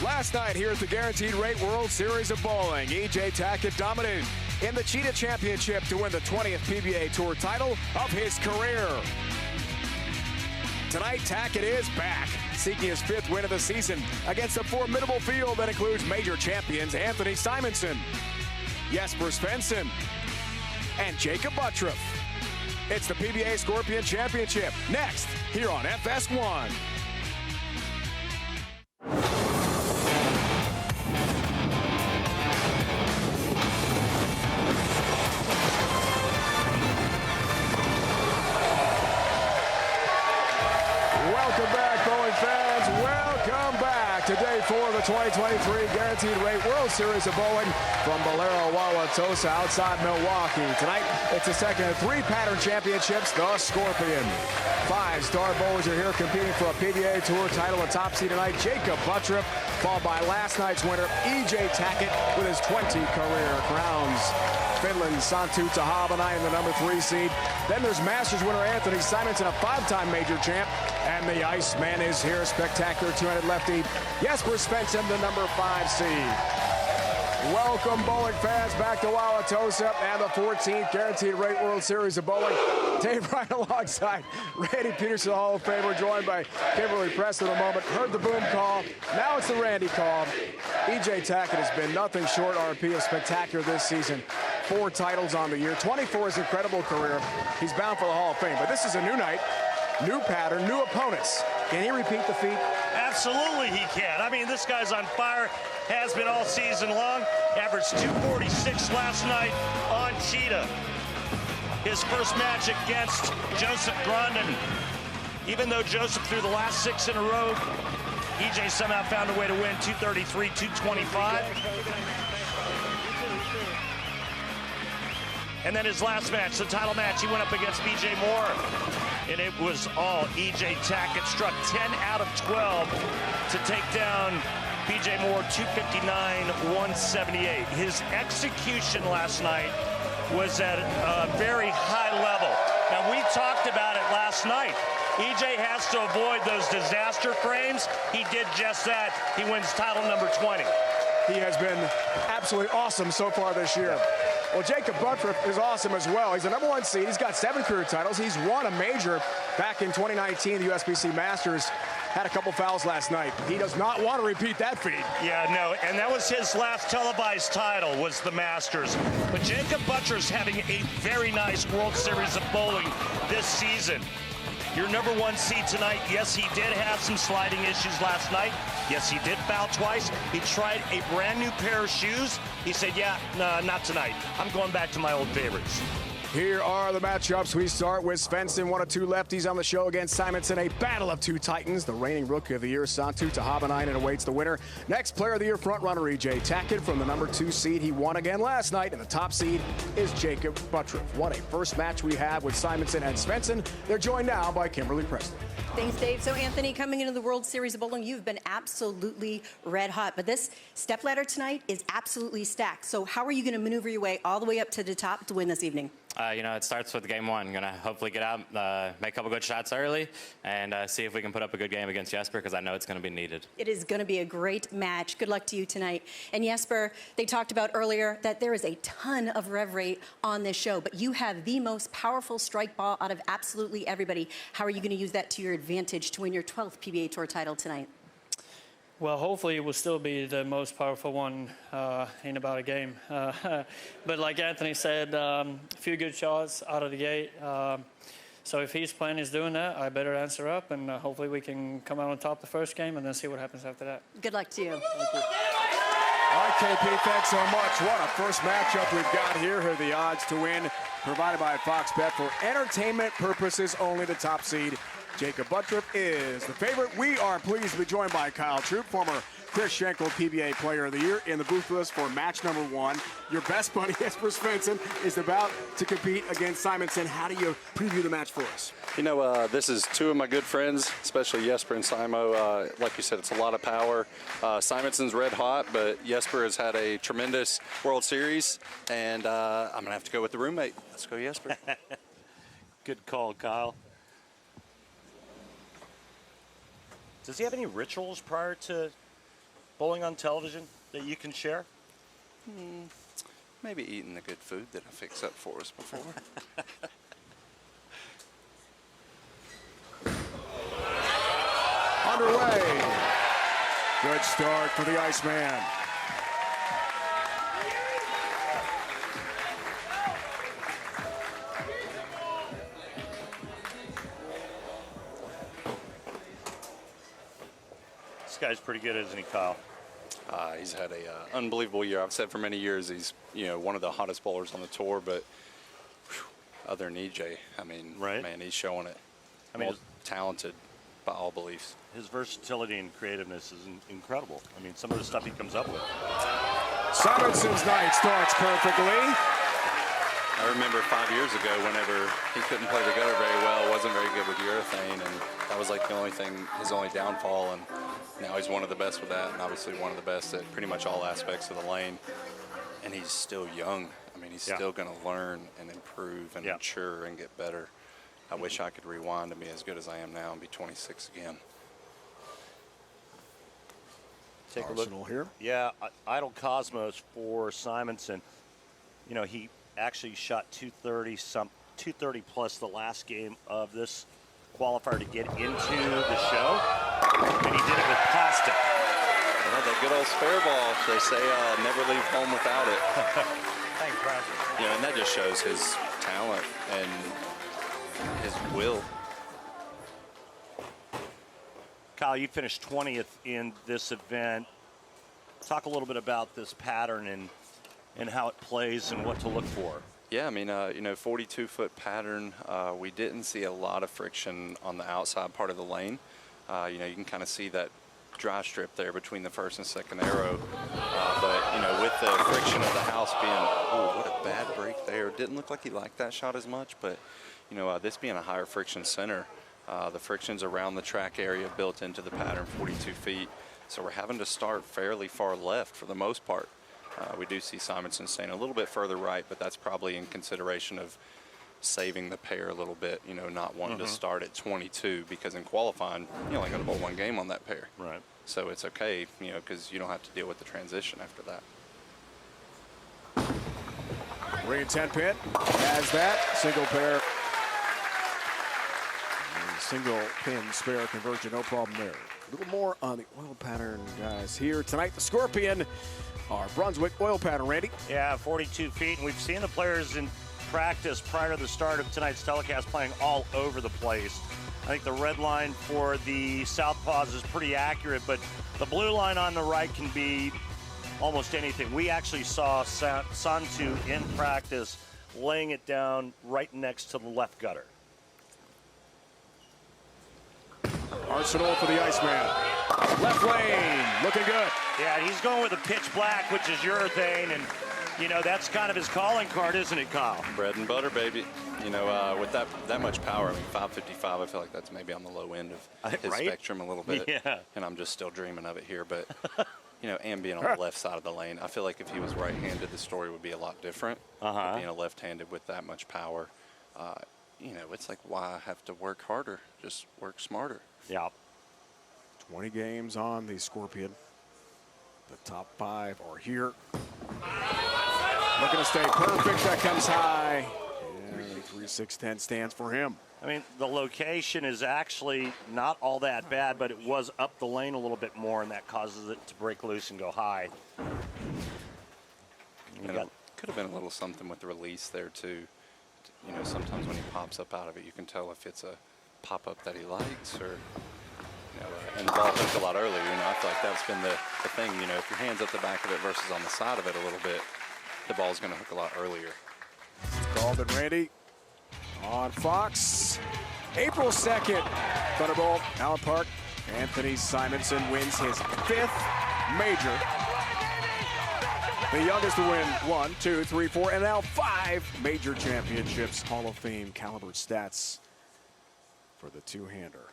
Last night here at the Guaranteed Rate World Series of Bowling, E.J. Tackett dominated in the Cheetah Championship to win the 20th PBA Tour title of his career. Tonight, Tackett is back, seeking his 5th win of the season against a formidable field that includes major champions Anthony Simonsen, Jesper Svensson, and Jakob Butturff. It's the PBA Scorpion Championship, next, here on FS1. Welcome back, bowling fans. Welcome back to day 4 of the 2023 Guaranteed Rate World Series of Bowling from Bowlero Wauwatosa outside Milwaukee. Tonight, it's the second of 3 pattern championships, the Scorpion. 5 star bowlers are here competing for a PBA Tour title. The top seed tonight, Jakob Butturff, followed by last night's winner, E.J. Tackett, with his 20 career crowns. Finland's Santtu Tahvanainen, the number 3 seed. Then there's Masters winner Anthony Simonsen, a 5-time major champ. And the Iceman is here, spectacular 200 lefty, Jesper Svensson, the number 5 seed. Welcome, bowling fans, back to Wauwatosa and the 14th Guaranteed Rate World Series of Bowling. Dave Ryan alongside Randy Peterson, Hall of Famer, joined by Kimberly Preston in a moment. Heard the boom call. Now it's the Randy call. E.J. Tackett has been nothing short, RP, of spectacular this season. 4 titles on the year, 24 his incredible career. He's bound for the Hall of Fame, but this is a new night, new pattern, new opponents. Can he repeat the feat? Absolutely he can. I mean, this guy's on fire, has been all season long. Averaged 246 last night on Cheetah. His first match against Joseph Grondin. Even though Joseph threw the last 6 in a row, EJ somehow found a way to win 233, 225. And then his last match, the title match, he went up against B.J. Moore. And it was all E.J. Tackett. Struck 10 out of 12 to take down B.J. Moore, 259, 178. His execution last night was at a very high level. Now, we talked about it last night. E.J. has to avoid those disaster frames. He did just that. He wins title number 20. He has been absolutely awesome so far this year. Well, Jakob Butturff is awesome as well. He's the number 1 seed. He's got 7 career titles. He's won a major back in 2019, the USBC Masters. Had a couple fouls last night. He does not want to repeat that feat. Yeah, no, and that was his last televised title, was the Masters. But Jakob Butturff's having a very nice World Series of Bowling this season. Your number 1 seed tonight, yes, he did have some sliding issues last night. Yes, he did foul twice. He tried a brand new pair of shoes. He said, yeah, no, not tonight. I'm going back to my old favorites. Here are the matchups. We start with Svensson, one of 2 lefties on the show against Simonsen. A battle of 2 Titans. The reigning Rookie of the Year, Santtu Tahvanainen, awaits the winner. Next, Player of the Year frontrunner E.J. Tackett from the number 2 seed. He won again last night, and the top seed is Jakob Butturff. What a first match we have with Simonsen and Svensson. They're joined now by Kimberly Preston. Thanks, Dave. So, Anthony, coming into the World Series of Bowling, you've been absolutely red hot. But this stepladder tonight is absolutely stacked. So how are you going to maneuver your way all the way up to the top to win this evening? It starts with game 1. Going to hopefully get out, make a couple good shots early, and see if we can put up a good game against Jesper, because I know it's going to be needed. It is going to be a great match. Good luck to you tonight. And Jesper, they talked about earlier that there is a ton of rev rate on this show, but you have the most powerful strike ball out of absolutely everybody. How are you going to use that to your advantage to win your 12th PBA Tour title tonight? Well, hopefully it will still be the most powerful one in about a game. But like Anthony said, a few good shots out of the gate. So if his plan is doing that, I better answer up, and hopefully we can come out on top the first game and then see what happens after that. Good luck to you. Thank you. All right, KP, thanks so much. What a first matchup we've got here. Here are the odds to win, provided by Fox Bet for entertainment purposes only. The top seed, Jakob Butturff, is the favorite. We are pleased to be joined by Kyle Troop, former Chris Schenkel PBA Player of the Year, in the booth with us for match number 1. Your best buddy, Jesper Svensson, is about to compete against Simonsen. How do you preview the match for us? You know, this is 2 of my good friends, especially Jesper and Simo. Like you said, it's a lot of power. Simonsen's red hot, but Jesper has had a tremendous World Series, and I'm going to have to go with the roommate. Let's go, Jesper. Good call, Kyle. Does he have any rituals prior to bowling on television that you can share? Maybe eating the good food that I fixed up for us before. Underway. Good start for the Iceman. This guy's pretty good, isn't he, Kyle? He's had a unbelievable year. I've said for many years he's one of the hottest bowlers on the tour, but other than EJ, I mean, right. Man, he's showing it. I mean, talented by all beliefs. His versatility and creativeness is incredible. I mean, some of the stuff he comes up with. Simonson's night starts perfectly. I remember 5 years ago whenever he couldn't play the gutter very well, wasn't very good with urethane, and that was like the only thing, his only downfall, and now he's one of the best with that, and obviously one of the best at pretty much all aspects of the lane. And he's still young. I mean, he's still going to learn and improve and mature and get better. I wish I could rewind and be as good as I am now and be 26 again. Take a Arsenal look here. Yeah, Idle Cosmos for Simonson. You know, he actually shot 230 plus the last game of this qualifier to get into the show, and he did it with plastic. Well, that good old spare ball. They say never leave home without it. Thanks, Brad. And that just shows his talent and his will. Kyle, you finished 20th in this event. Talk a little bit about this pattern and how it plays and what to look for. Yeah, I mean, 42-foot pattern. We didn't see a lot of friction on the outside part of the lane. You can kind of see that dry strip there between the first and second arrow. But, with the friction of the house being, what a bad break there. Didn't look like he liked that shot as much, but, this being a higher friction center, the friction's around the track area built into the pattern, 42 feet. So we're having to start fairly far left for the most part. We do see Simonson staying a little bit further right, but that's probably in consideration of saving the pair a little bit, not wanting to start at 22, because in qualifying, you only got to bowl one game on that pair. Right. So it's okay, because you don't have to deal with the transition after that. Ring 10 pin has that single pair. Single pin spare conversion, no problem there. A little more on the oil pattern, guys. Here tonight, the Scorpion, our Brunswick oil pattern, Randy. Yeah, 42 feet, and we've seen the players in practice prior to the start of tonight's telecast playing all over the place. I think the red line for the southpaws is pretty accurate, but the blue line on the right can be almost anything. We actually saw Santtu in practice laying it down right next to the left gutter. Arsenal for the Iceman. Left lane, looking good. Yeah, he's going with a pitch black, which is urethane, and that's kind of his calling card, isn't it, Kyle? Bread and butter, baby. With that much power, 555, I feel like that's maybe on the low end of his spectrum a little bit. Yeah. And I'm just still dreaming of it here. But, and being on the left side of the lane, I feel like if he was right-handed, the story would be a lot different. Being a left-handed with that much power, it's like, why have to work harder? Just work smarter. Yeah. 20 games on the Scorpion. The top 5 are here. Looking to stay perfect. That comes high. And 3-6-10 stands for him. I mean, the location is actually not all that bad, but it was up the lane a little bit more, and that causes it to break loose and go high. Could have been a little something with the release there, too. Sometimes when he pops up out of it, you can tell if it's a pop-up that he likes or, and the ball hooked a lot earlier. I feel like that's been the thing. If your hand's at the back of it versus on the side of it a little bit, the ball's going to hook a lot earlier. Called and Randy on Fox. April 2nd, Thunderbolt, Allen Park. Anthony Simonson wins his 5th major. The youngest to win 1, 2, 3, 4, and now 5 major championships. Hall of Fame caliber stats for the two-hander.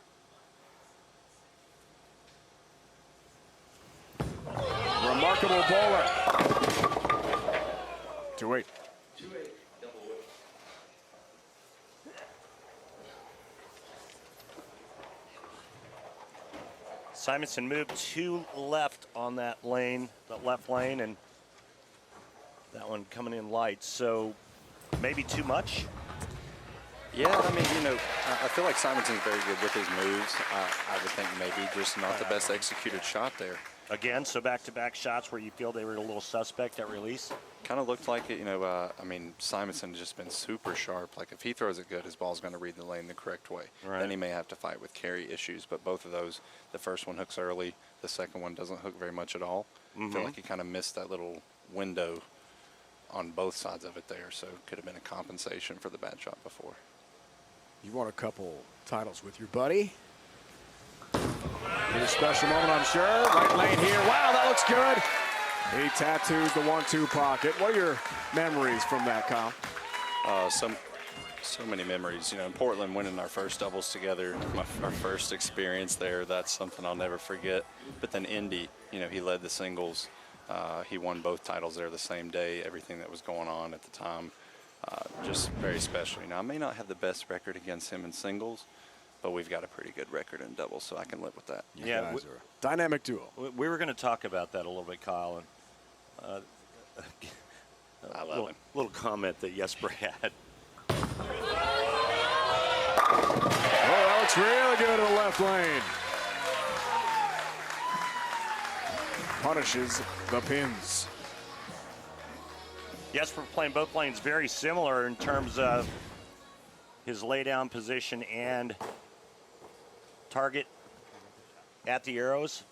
Remarkable bowler. 2-8. Simonsen moved to left on that lane, that left lane, and that one coming in light. So maybe too much. Yeah, I mean, you know, I feel like Simonson's very good with his moves. I would think maybe just not the best executed shot there. Again, so back-to-back shots where you feel they were a little suspect at release. Kind of looked like it, you know, I mean, Simonsen has just been super sharp. Like, if he throws it good, his ball's going to read the lane the correct way. Right. Then he may have to fight with carry issues. But both of those, the first one hooks early, the second one doesn't hook very much at all. I feel like he kind of missed that little window on both sides of it there. So it could have been a compensation for the bad shot before. You won a couple titles with your buddy. It's a special moment, I'm sure. Right lane here. Wow, that looks good. He tattoos the 1-2 pocket. What are your memories from that, Kyle? So many memories. You know, in Portland, winning our first doubles together, our first experience there, that's something I'll never forget. But then Indy, you know, he led the singles. He won both titles there the same day, everything that was going on at the time. Just very special. You know, I may not have the best record against him in singles, but we've got a pretty good record in doubles, so I can live with that. You guys are a dynamic duo. We were going to talk about that a little bit, Kyle. And, I love him. Little comment that Jesper had. Oh, that looks really good in the left lane. Punishes the pins. Jesper playing both lanes very similar in terms of his laydown position and target at the arrows.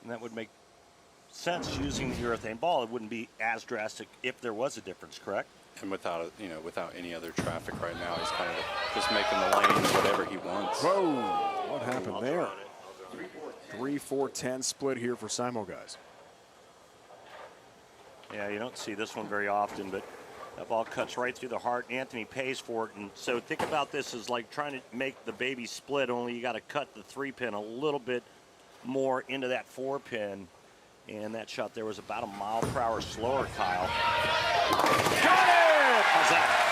And that would make sense using the urethane ball. It wouldn't be as drastic if there was a difference, correct? And without any other traffic right now, he's kind of just making the lane whatever he wants. Whoa, what happened there? 3-4-10 split here for Simo, guys. Yeah, you don't see this one very often, but that ball cuts right through the heart. Anthony pays for it, and so think about this as like trying to make the baby split, only you got to cut the 3-pin a little bit more into that 4-pin, and that shot there was about a mile-per-hour slower, Kyle. Got it! How's that?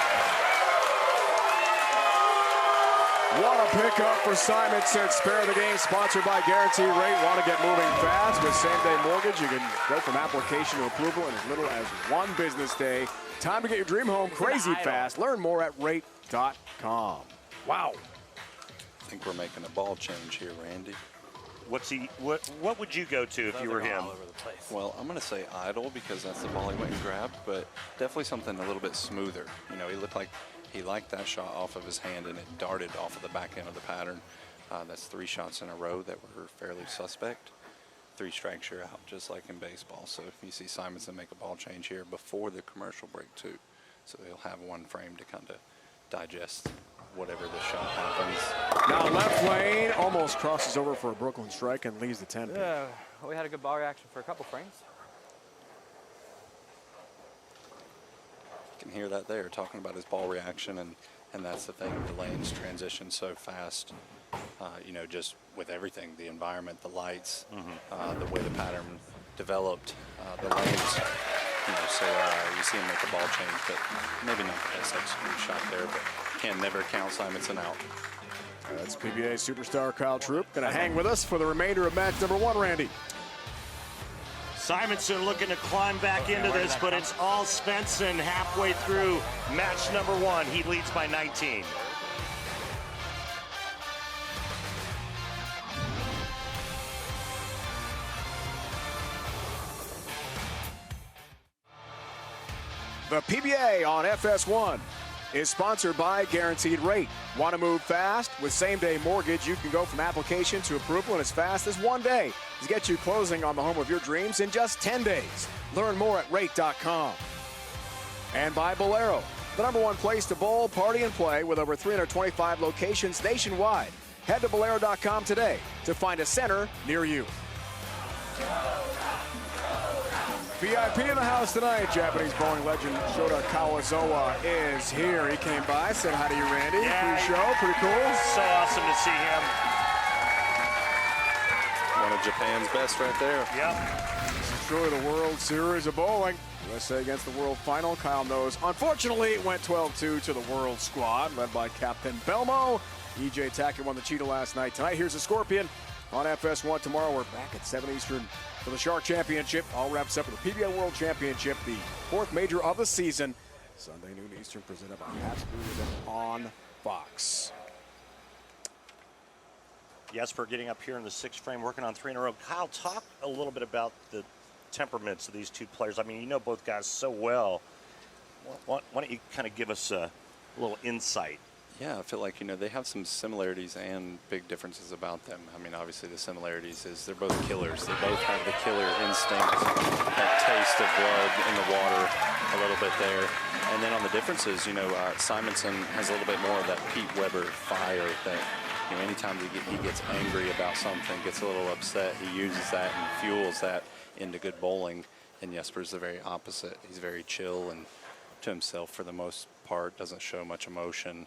What a pickup for Simonsen. Spare the game, sponsored by Guaranteed Rate. Want to get moving fast with same-day mortgage? You can go from application to approval in as little as one business day. Time to get your dream home crazy fast. Learn more at rate.com. Wow. I think we're making a ball change here, Randy. What would you go to if you were him? Well, I'm going to say idle because that's the ball he went and grabbed, but definitely something a little bit smoother. You know, he looked like he liked that shot off of his hand, and it darted off of the back end of the pattern. That's 3 shots in a row that were fairly suspect. 3 strikes, you're out, just like in baseball. So you see Simonsen make a ball change here before the commercial break, too. So he'll have one frame to kind of digest whatever the shot happens. Now left lane, almost crosses over for a Brooklyn strike and leaves the 10 pin. Yeah, we had a good ball reaction for a couple frames. You can hear that there, talking about his ball reaction, and that's the thing, the lanes transition so fast. You know, just with everything, the environment, the lights, the way the pattern developed, the lanes. You know, so you see him make a ball change, but maybe not the best executed shot there, but can never count Simonsen out. That's PBA superstar Kyle Troop. Going to hang with us for the remainder of match number 1, Randy. Simonsen looking to climb back into this, but it's all Svensson halfway through match number 1. He leads by 19. The PBA on FS1 is sponsored by Guaranteed Rate. Want to move fast? With same-day mortgage, you can go from application to approval in as fast as 1 day to get you closing on the home of your dreams in just 10 days. Learn more at rate.com. And by Bowlero, the #1 place to bowl, party, and play with over 325 locations nationwide. Head to Bowlero.com today to find a center near you. VIP in the house tonight. Japanese bowling legend Shota Kawazoa is here. He came by, said hi to you, Randy. Yeah, Pre-show, pretty cool. So awesome to see him. One of Japan's best right there. Yep. This is truly the World Series of bowling. USA against the World Final. Kyle knows. Unfortunately, it went 12-2 to the World squad, led by Captain Belmo. EJ Tackett won the Cheetah last night. Tonight, here's the Scorpion on FS1 tomorrow. We're back at 7 Eastern for the Shark Championship. All wraps up with the PBA World Championship, the 4th major of the season. Sunday noon Eastern, presented by Pabst Blue Ribbon on Fox. Jesper getting up here in the 6th frame, working on 3 in a row. Kyle, talk a little bit about the temperaments of these two players. I mean, you know both guys so well. Why don't you kind of give us a little insight? Yeah, I feel like, they have some similarities and big differences about them. I mean, obviously the similarities is they're both killers. They both have the killer instinct, that taste of blood in the water a little bit there. And then on the differences, Simonsen has a little bit more of that Pete Weber fire that, anytime he gets angry about something, gets a little upset, he uses that and fuels that into good bowling. And Jesper's the very opposite. He's very chill and to himself for the most part, doesn't show much emotion,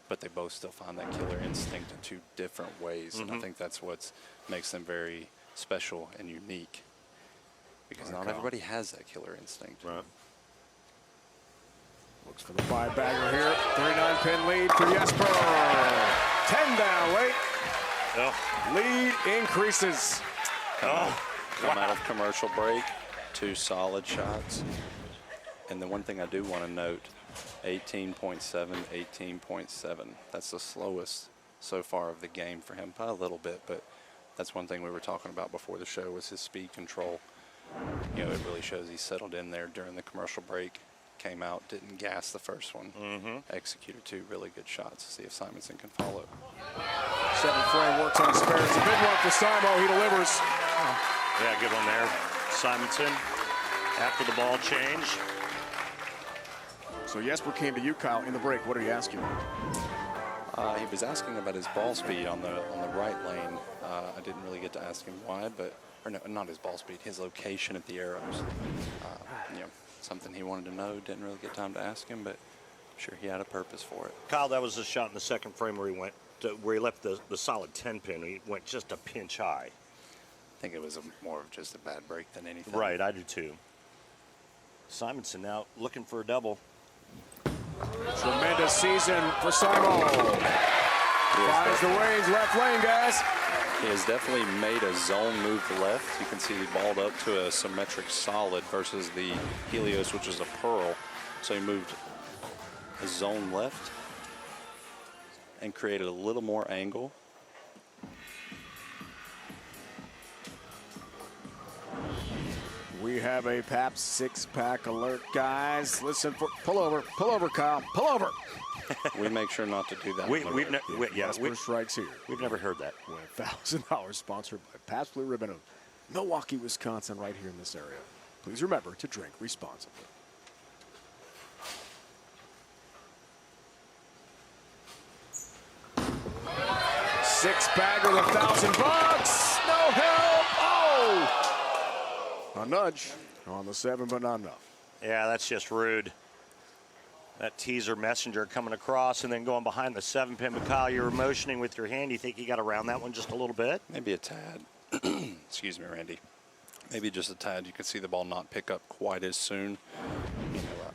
but they both still find that killer instinct in 2 different ways. And I think that's what makes them very special and unique, because not everybody has that killer instinct. Right. Looks for the 5-bagger here. 39-pin lead for Jesper. 10 down late. Oh. Lead increases. Come out of commercial break, 2 solid shots. And the one thing I do want to note, 18.7, 18.7. That's the slowest so far of the game for him, by a little bit, but that's one thing we were talking about before the show was his speed control. It really shows he settled in there during the commercial break, came out, didn't gas the first one, executed 2 really good shots. See if Simonsen can follow. 7th frame works on spares. A big one for Simo. He delivers. Yeah, good one there. Simonsen after the ball change. So Jesper came to you, Kyle, in the break. What did he ask you? He was asking about his ball speed on the right lane. I didn't really get to ask him why, or no, not his ball speed, his location at the arrows. Something he wanted to know. Didn't really get time to ask him, but I'm sure he had a purpose for it. Kyle, that was the shot in the 2nd frame where he left the solid 10-pin. He went just a pinch high. I think it was more of just a bad break than anything. Right, I do too. Simonsen now looking for a double. Tremendous season for Simo. Finds the range, left lane, guys. He has definitely made a zone move left. You can see he balled up to a symmetric solid versus the Helios, which is a pearl. So he moved a zone left and created a little more angle. We have a Pabst 6-pack alert, guys. Listen for pull over, Kyle, pull over. We make sure not to do that. Jesper strikes here. We've never heard that. Win $1,000 sponsored by Pabst Blue Ribbon of Milwaukee, Wisconsin, right here in this area. Please remember to drink responsibly. Six-bagger, $1,000. No help. Oh! A nudge on the 7, but not enough. Yeah, that's just rude. That teaser messenger coming across and then going behind the 7-pin. But Kyle, you're motioning with your hand. You think you got around that one just a little bit? Maybe a tad. Excuse me, Randy. Maybe just a tad. You could see the ball not pick up quite as soon.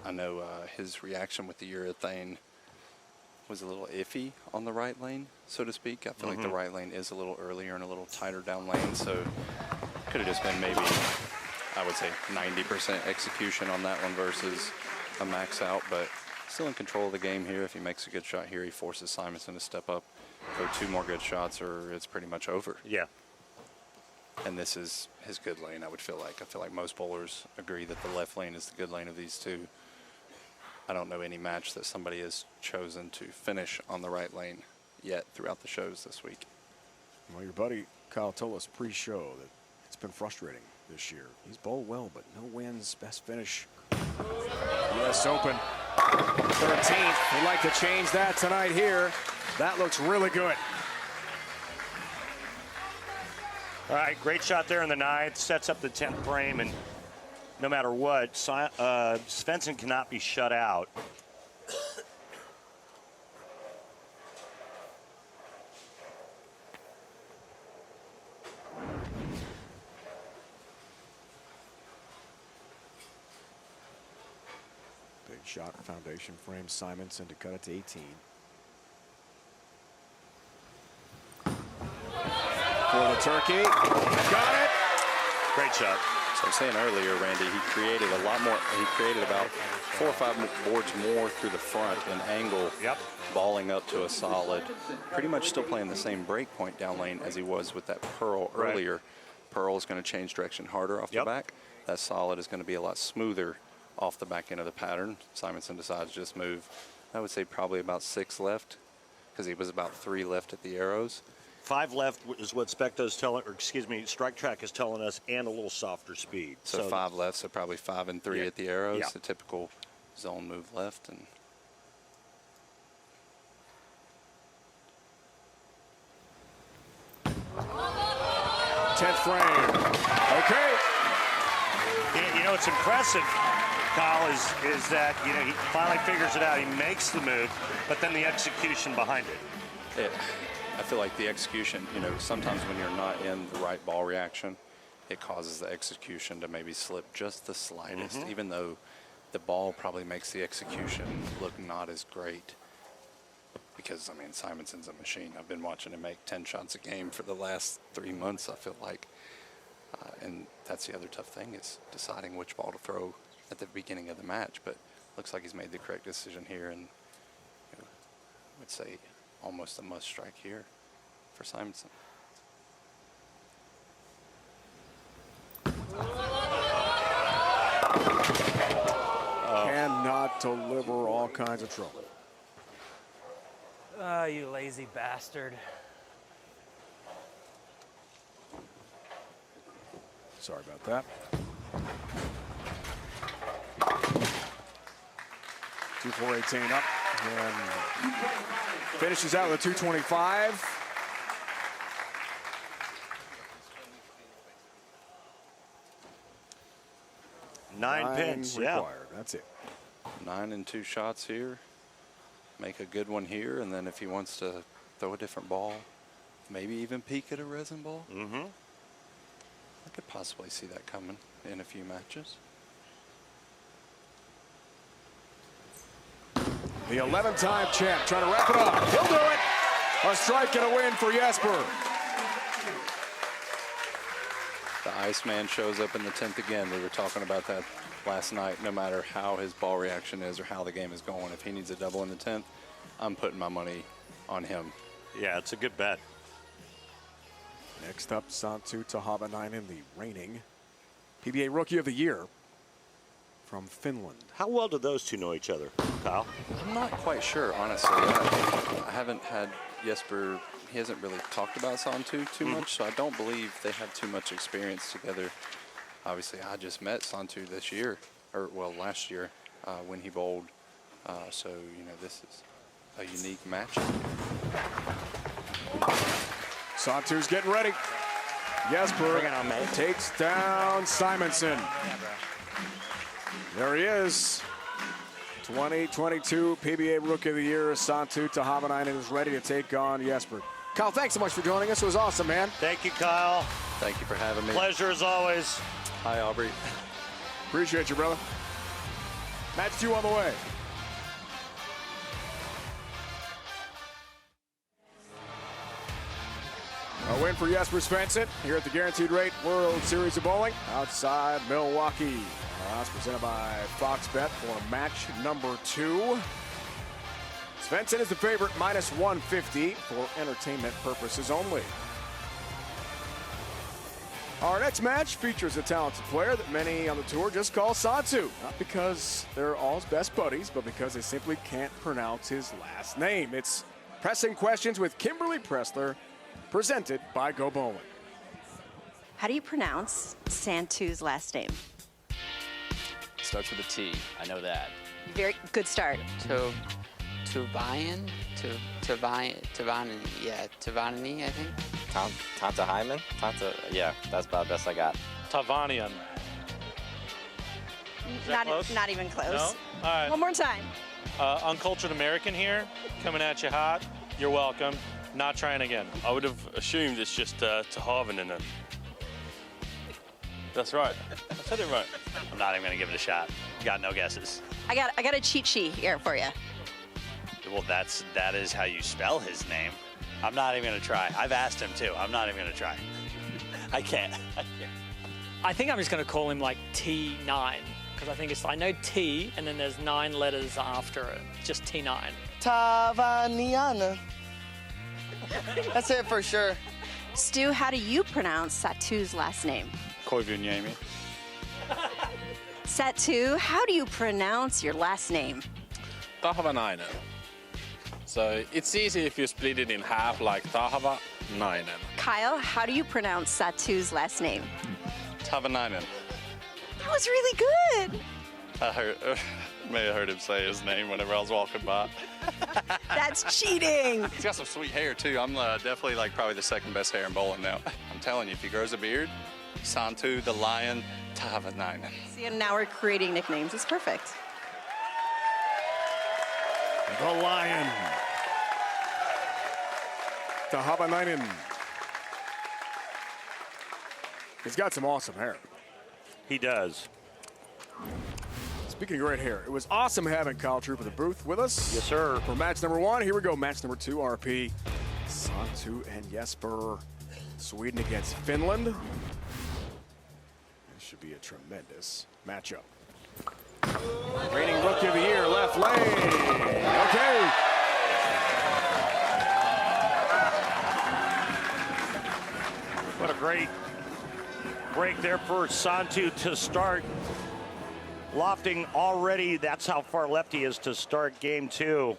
I know his reaction with the urethane was a little iffy on the right lane, so to speak. I feel like the right lane is a little earlier and a little tighter down lane, so could have just been maybe, I would say, 90% execution on that one versus a max out, but still in control of the game here. If he makes a good shot here, he forces Simonsen to step up, throw 2 more good shots, or it's pretty much over. Yeah. And this is his good lane, I would feel like. I feel like most bowlers agree that the left lane is the good lane of these two. I don't know any match that somebody has chosen to finish on the right lane yet throughout the shows this week. Well, your buddy Kyle told us pre-show that it's been frustrating this year. He's bowled well, but no wins, best finish. US Open 13th. We'd like to change that tonight here. That looks really good. All right, great shot there in the 9th. Sets up the 10th frame, and no matter what, Svensson cannot be shut out. Big shot foundation frame Simonsen to cut it to 18. for the turkey. Got it. Great shot. So I'm saying earlier, Randy, he created a lot more. He created about 4 or 5 boards more through the front in angle, balling up to a solid. Pretty much still playing the same break point down lane as he was with that Pearl earlier. Pearl is going to change direction harder off the back. That solid is going to be a lot smoother off the back end of the pattern. Simonsen decides to just move, I would say probably about 6 left, because he was about 3 left at the arrows. 5 left is what Specto's telling, or excuse me, Strike Track is telling us, and a little softer speed. So 5 left, so probably 5 and 3 at the arrows, the typical zone move left. And tenth frame. Okay. You know, it's impressive, Kyle, is that, you know, he finally figures it out. He makes the move, but then the execution behind it. I feel like the execution, you know, sometimes when you're not in the right ball reaction, it causes the execution to maybe slip just the slightest, even though the ball probably makes the execution look not as great. Because, I mean, Simonsen's a machine. I've been watching him make 10 shots a game for the last 3 months, I feel like. And that's the other tough thing, is deciding which ball to throw at the beginning of the match. But looks like he's made the correct decision here, and you know, I would say almost a must strike here for Simonsen. Cannot deliver, all kinds of trouble. You lazy bastard. Sorry about that. 2-4-18 up, and finishes out with a 225. Nine pins required. That's it. 9 and 2 shots here. Make a good one here, and then if he wants to throw a different ball, maybe even peek at a resin ball. I could possibly see that coming in a few matches. The 11-time champ trying to wrap it up. He'll do it. A strike and a win for Jesper. The Iceman shows up in the 10th again. We were talking about that last night. No matter how his ball reaction is or how the game is going, if he needs a double in the 10th, I'm putting my money on him. Yeah, it's a good bet. Next up, Santtu Tahvanainen, the reigning PBA Rookie of the Year from Finland. How well do those two know each other, Kyle? I'm not quite sure, honestly. I haven't had Jesper, he hasn't really talked about Santtu too much, so I don't believe they have too much experience together. Obviously, I just met Santtu this year, or well, last year when he bowled. So, you know, this is a unique match. Santtu's getting ready. Jesper takes down Simonsen. There he is. 2022 PBA Rookie of the Year, Santtu Tahvanainen is ready to take on Jesper. Kyle, thanks so much for joining us. It was awesome, man. Thank you, Kyle. Thank you for having me. Pleasure as always. Hi, Aubrey. Appreciate you, brother. Match 2 on the way. A win for Jesper Svensson here at the Guaranteed Rate World Series of Bowling outside Milwaukee. That's presented by Fox Bet for match number 2. Svensson is the favorite, minus 150 for entertainment purposes only. Our next match features a talented player that many on the tour just call Santtu. Not because they're all his best buddies, but because they simply can't pronounce his last name. It's Pressing Questions with Kimberly Pressler, presented by Go Bowling. How do you pronounce Santtu's last name? Starts with a T. I know that. Very good start. Tahvanainen, yeah, Tahvanainen, I think. Tahvanainen? Yeah, that's about the best I got. Tahvanainen. Not even close. No? All right. One more time. Uncultured American here, coming at you hot. You're welcome. Not trying again. I would have assumed it's just Tahvanainen. That's right. I said it right. I'm not even going to give it a shot. Got no guesses. I got a cheat sheet here for you. Well, that is how you spell his name. I'm not even going to try. I've asked him too. I'm not even going to try. I can't. I think I'm just going to call him like T9 because I think I know T and then there's 9 letters after it. Just T9. Tahvanainen. That's it for sure. Stu, how do you pronounce Santtu's last name? Koivuniemi. Santtu, how do you pronounce your last name? Tahvanainen. So it's easy if you split it in half like Tahvanainen. Kyle, how do you pronounce Santtu's last name? Tahvanainen. That was really good. May have heard him say his name whenever I was walking by. That's cheating. He's got some sweet hair too. I'm definitely like probably the second best hair in bowling now. I'm telling you, if he grows a beard, Santtu the Lion Tahvanainen. See, and now we're creating nicknames. It's perfect. The Lion. Tahvanainen. He's got some awesome hair. He does. Speaking of great hair, it was awesome having Kyle Troop in the booth with us. Yes, sir. For match number 1, here we go. Match number 2, RP. Santtu and Jesper. Sweden against Finland. This should be a tremendous matchup. Reigning Rookie of the Year, left lane. Okay. What a great break there for Santtu to start. Lofting already, that's how far left he is to start game 2.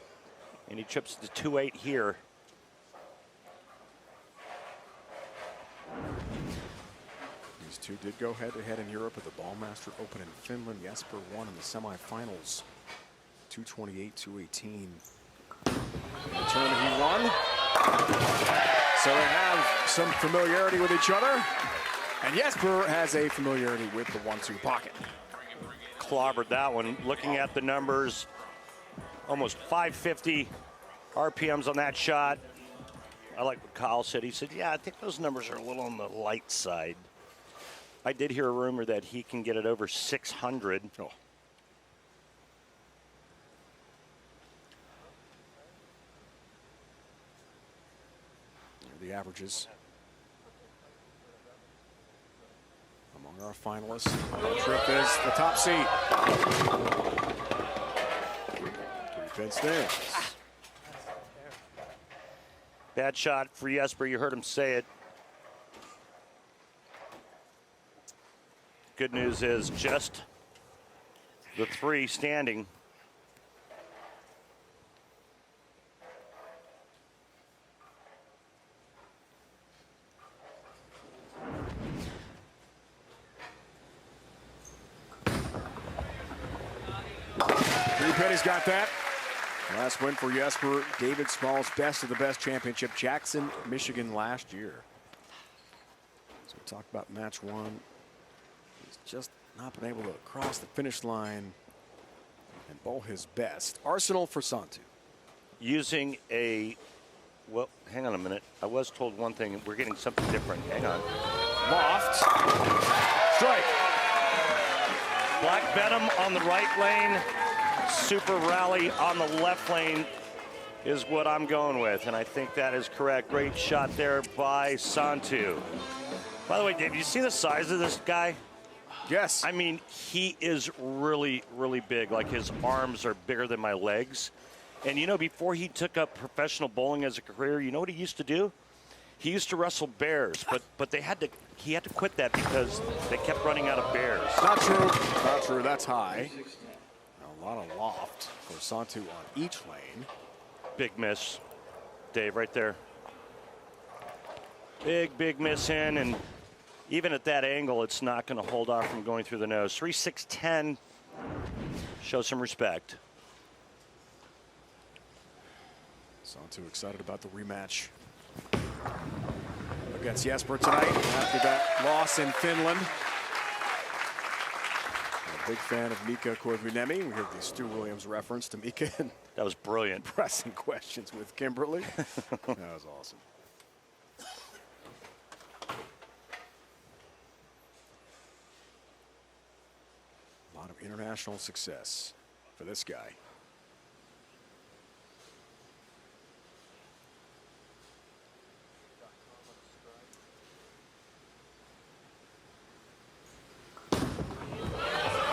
And he trips to 2-8 here. These two did go head-to-head in Europe at the Ballmaster Open in Finland. Jesper won in the semifinals, 228, 218. In the tournament he won. So they have some familiarity with each other. And Jesper has a familiarity with the 1-2 pocket. Clobbered that one. Looking at the numbers, almost 550 RPMs on that shot. I like what Kyle said. He said, yeah, I think those numbers are a little on the light side. I did hear a rumor that he can get it over 600. Oh. The averages among our finalists. Trip is the top seed. Defense there. Bad shot for Jesper. You heard him say it. Good news is just the 3 standing. Penny's got that. Last win for Jesper, David Small's Best of the Best Championship, Jackson, Michigan last year. So we talked about match 1. He's just not been able to cross the finish line and bowl his best. Arsenal for Santtu. Using a, well, hang on a minute. I was told one thing. We're getting something different. Hang on. Loft. Strike. Black Venom on the right lane. Super Rally on the left lane is what I'm going with, and I think that is correct. Great shot there by Santtu. By the way, Dave, you see the size of this guy? Yes. I mean, he is really, really big. Like, his arms are bigger than my legs. And, you know, before he took up professional bowling as a career, you know what he used to do? He used to wrestle bears, but he had to quit that because they kept running out of bears. Not true. Not true. That's high. A lot of loft for Santtu on each lane. Big miss, Dave, right there. Big miss in, and even at that angle, it's not going to hold off from going through the nose. 3-6-10. Show some respect. Santtu excited about the rematch against Jesper tonight after that loss in Finland. Big fan of Mika Koivuniemi. We heard the Stu Williams reference to Mika. And that was brilliant. Pressing questions with Kimberly. That was awesome. A lot of international success for this guy.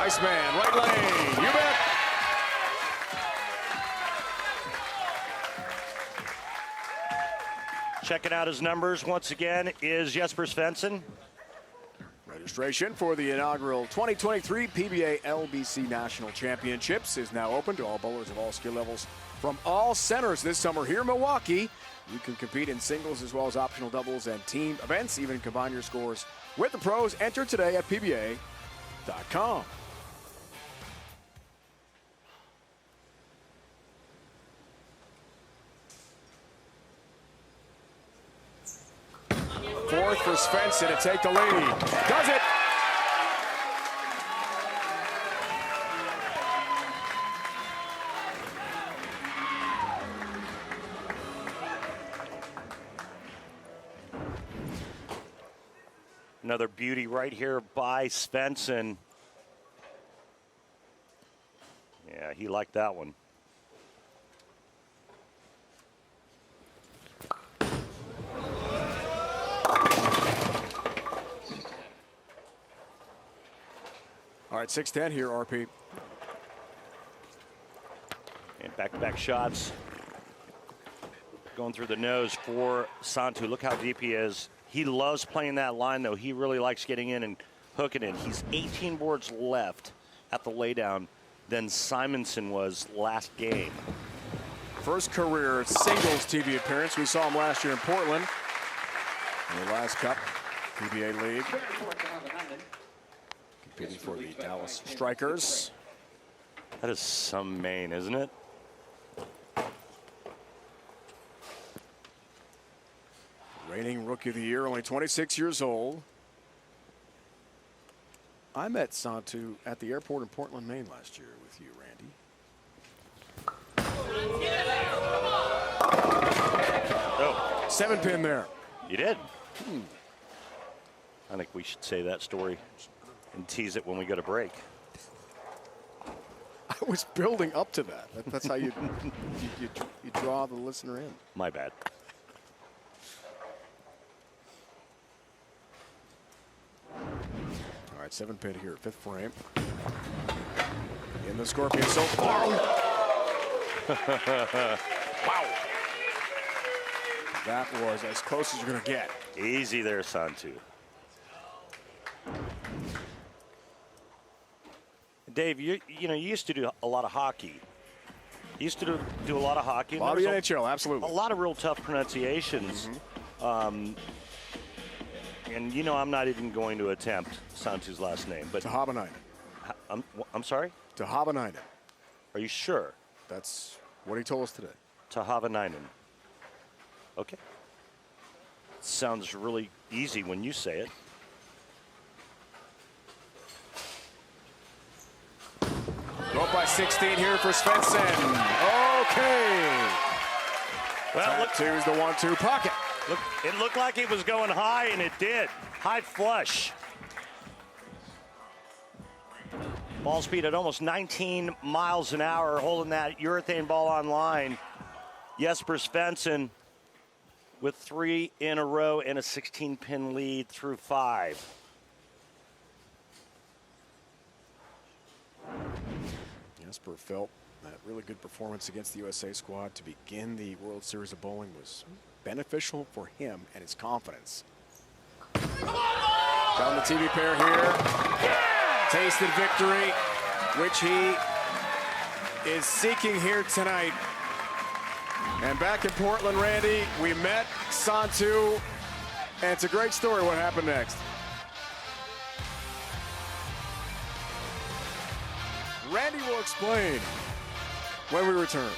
Iceman, right lane. You bet. Checking out his numbers once again is Jesper Svensson. Registration for the inaugural 2023 PBA LBC National Championships is now open to all bowlers of all skill levels from all centers this summer here in Milwaukee. You can compete in singles as well as optional doubles and team events. Even combine your scores with the pros. Enter today at PBA.com. Fourth for Svensson to take the lead. Does it? Another beauty right here by Svensson. Yeah, he liked that one. All right, 6-10 here, RP. And back-to-back shots. Going through the nose for Santtu. Look how deep he is. He loves playing that line, though. He really likes getting in and hooking in. He's 18 boards left at the laydown than Simonsen was last game. First career singles TV appearance. We saw him last year in Portland. In the last Cup, PBA League. Competing for the Dallas Strikers. That is some Maine, isn't it? Reigning Rookie of the Year, only 26 years old. I met Santtu at the airport in Portland, Maine last year with you, Randy. Oh. 7-pin there. You did? I think we should say that story and tease it when we go to break. I was building up to that. That's how you draw the listener in. My bad. All right, 7-pin here, 5th frame. In the Scorpion so far. Wow. That was as close as you're going to get. Easy there, Santtu. Dave, you used to do a lot of hockey. You used to do a lot of hockey. Bobby NHL, absolutely. A lot of real tough pronunciations. And I'm not even going to attempt Santtu's last name, but Tahvanainen. I'm sorry? Tahvanainen. Are you sure? That's what he told us today. Tahvanainen. Okay. Sounds really easy when you say it. Go up by 16 here for Svensson. Okay. Well, look, two's the 1-2 pocket. Look, it looked like it was going high, and it did. High flush. Ball speed at almost 19 miles an hour, holding that urethane ball on line. Jesper Svensson with 3 in a row and a 16-pin lead through 5. Jesper felt that really good performance against the USA squad to begin the World Series of Bowling was beneficial for him and his confidence. Down the TV pair here. Tasted victory, which he is seeking here tonight. And back in Portland, Randy, we met Santtu, and it's a great story what happened next. Randy will explain when we return.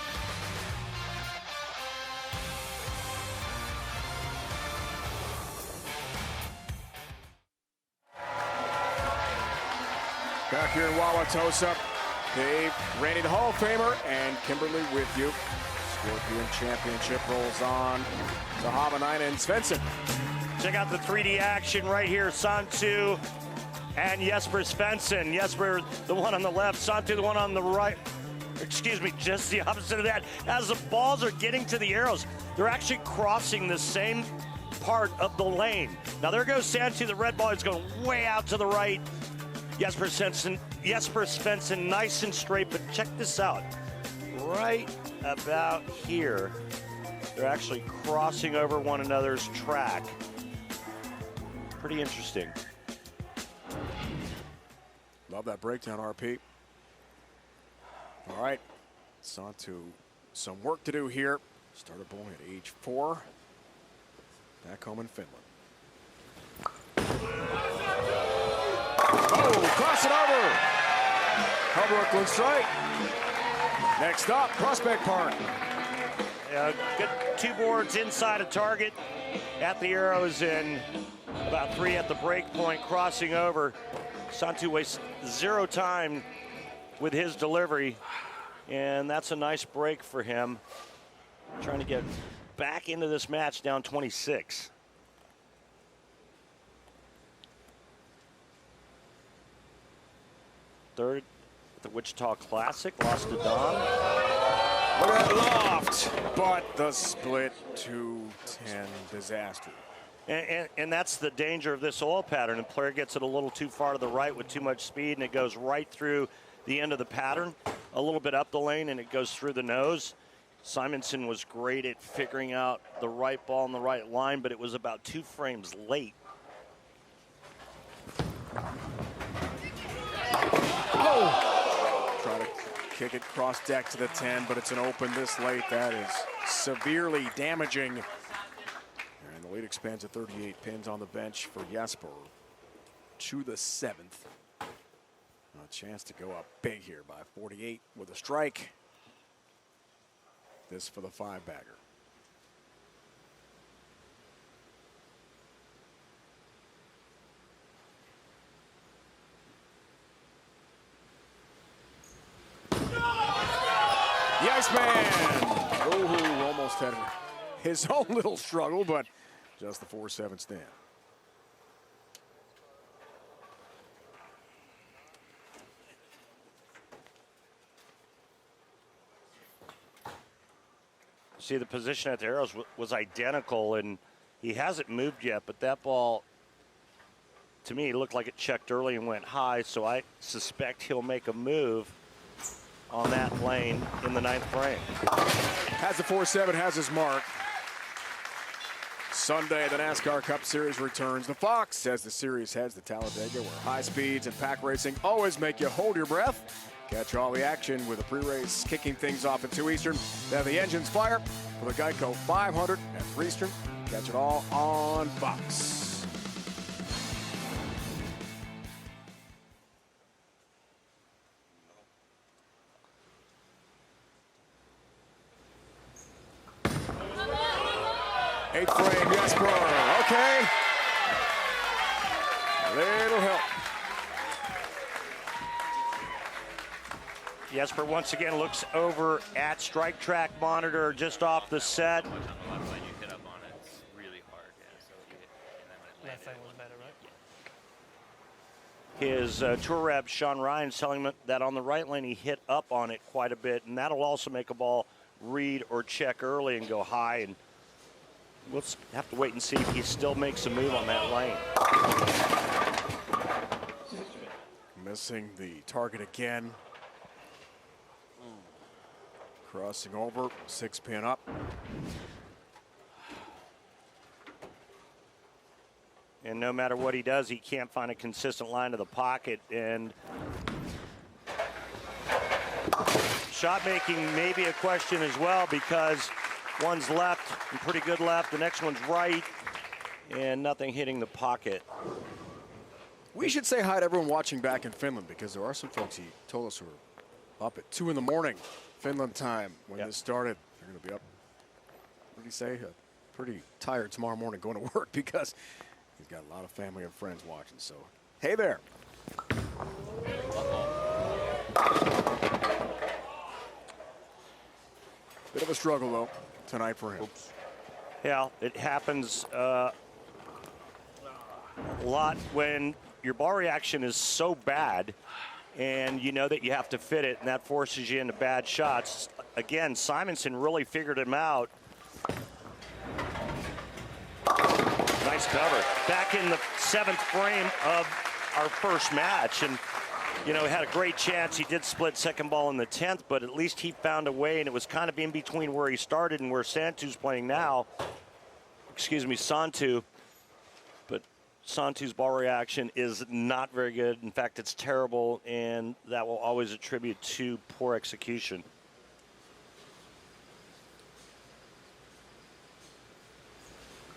Back here in Wauwatosa, Dave, Randy the Hall of Famer, and Kimberly with you. Scorpion Championship rolls on. Tahvanainen and Svensson. Check out the 3D action right here. Santtu and Jesper Svensson. Jesper, the one on the left. Santtu, the one on the right. Excuse me, just the opposite of that. As the balls are getting to the arrows, they're actually crossing the same part of the lane. Now there goes Santtu. The red ball is going way out to the right. Jesper Svensson, nice and straight, but check this out. Right about here, they're actually crossing over one another's track. Pretty interesting. Love that breakdown, RP. All right, Santtu, some work to do here. Started bowling at age 4, back home in Finland. Oh, cross it over. Holbrook looks straight. Next up, Prospect Park. Good 2 boards inside of target at the arrows and about 3 at the break point, crossing over. Santtu wastes 0 time with his delivery, and that's a nice break for him. Trying to get back into this match down 26. Third at the Wichita Classic, lost to Don. Look at that loft, but the split 2-10 disaster. And that's the danger of this oil pattern. The player gets it a little too far to the right with too much speed, and it goes right through the end of the pattern, a little bit up the lane, and it goes through the nose. Simonsen was great at figuring out the right ball in the right line, but it was about 2 frames late. Oh! Try to kick it cross deck to the 10, but it's an open this late. That is severely damaging. And the lead expands to 38 pins on the bench for Jesper to the 7th. A chance to go up big here by 48 with a strike. This for the 5-bagger. The Iceman! Oh, almost had his own little struggle, but just the 4-7 stand. See, the position at the arrows was identical, and he hasn't moved yet, but that ball, to me, looked like it checked early and went high, so I suspect he'll make a move on that lane in the 9th frame. Has the 4-7, has his mark. Sunday, the NASCAR Cup Series returns. The Fox, as the series heads to Talladega, where high speeds and pack racing always make you hold your breath. Catch all the action with the pre-race kicking things off at 2 Eastern. Then the engines fire for the Geico 500 at 3 Eastern. Catch it all on Fox. Eighth frame, Jesper. Okay. A little help. Jesper once again looks over at strike track monitor just off the set. Left lane was better, right? His tour rep, Sean Ryan's telling him that on the right lane he hit up on it quite a bit, and that'll also make a ball read or check early and go high. And we'll have to wait and see if he still makes a move on that lane. Missing the target again. Crossing over, 6-pin up. And no matter what he does, he can't find a consistent line to the pocket. And shot making may be a question as well, because one's left, and pretty good left, the next one's right, and nothing hitting the pocket. We should say hi to everyone watching back in Finland, because there are some folks he told us who are up at 2 in the morning, Finland time, when this started. They're going to be up, what did he say? Pretty tired tomorrow morning going to work, because he's got a lot of family and friends watching. So, hey there. Bit of a struggle, though, tonight for him. Yeah, it happens a lot when your ball reaction is so bad and you know that you have to fit it, and that forces you into bad shots. Again, Simonsen really figured him out. Nice cover. Back in the 7th frame of our first match. And, you know, had a great chance. He did split second ball in the 10th, but at least he found a way, and it was kind of in between where he started and where Santtu's playing now. Excuse me, Santtu. But Santtu's ball reaction is not very good. In fact, it's terrible, and that will always attribute to poor execution.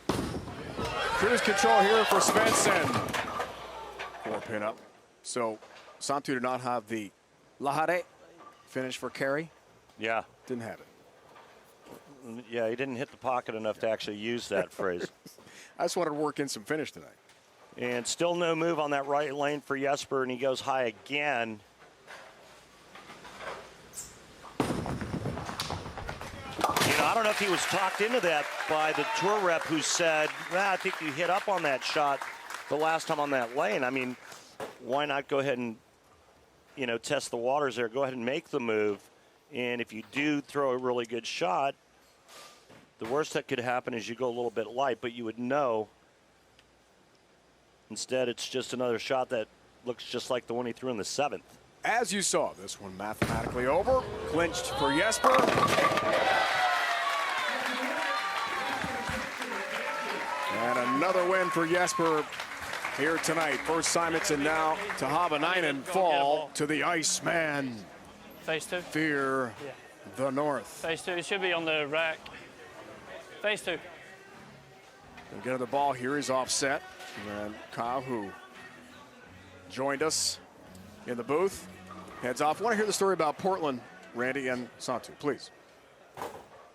Cruise control here for Svensson. 4-pin up. So Santtu did not have the lahare finish for carry. Yeah. Didn't have it. Yeah, he didn't hit the pocket enough to actually use that phrase. I just wanted to work in some finish tonight. And still no move on that right lane for Jesper, and he goes high again. You know, I don't know if he was talked into that by the tour rep who said, well, I think you hit up on that shot the last time on that lane. I mean, why not go ahead and, you know, test the waters there, go ahead and make the move. And if you do throw a really good shot, the worst that could happen is you go a little bit light, but you would know. Instead, it's just another shot that looks just like the one he threw in the 7th. As you saw, this one mathematically over. Clinched for Jesper. And another win for Jesper here tonight. First Simonsen, now Tahvanainen fall to the Iceman. Phase 2. Fear the North. Phase 2. It should be on the rack. Phase 2. We'll get to the ball here. He's offset. And Kyle, who joined us in the booth, heads off. I want to hear the story about Portland, Randy and Santtu, please.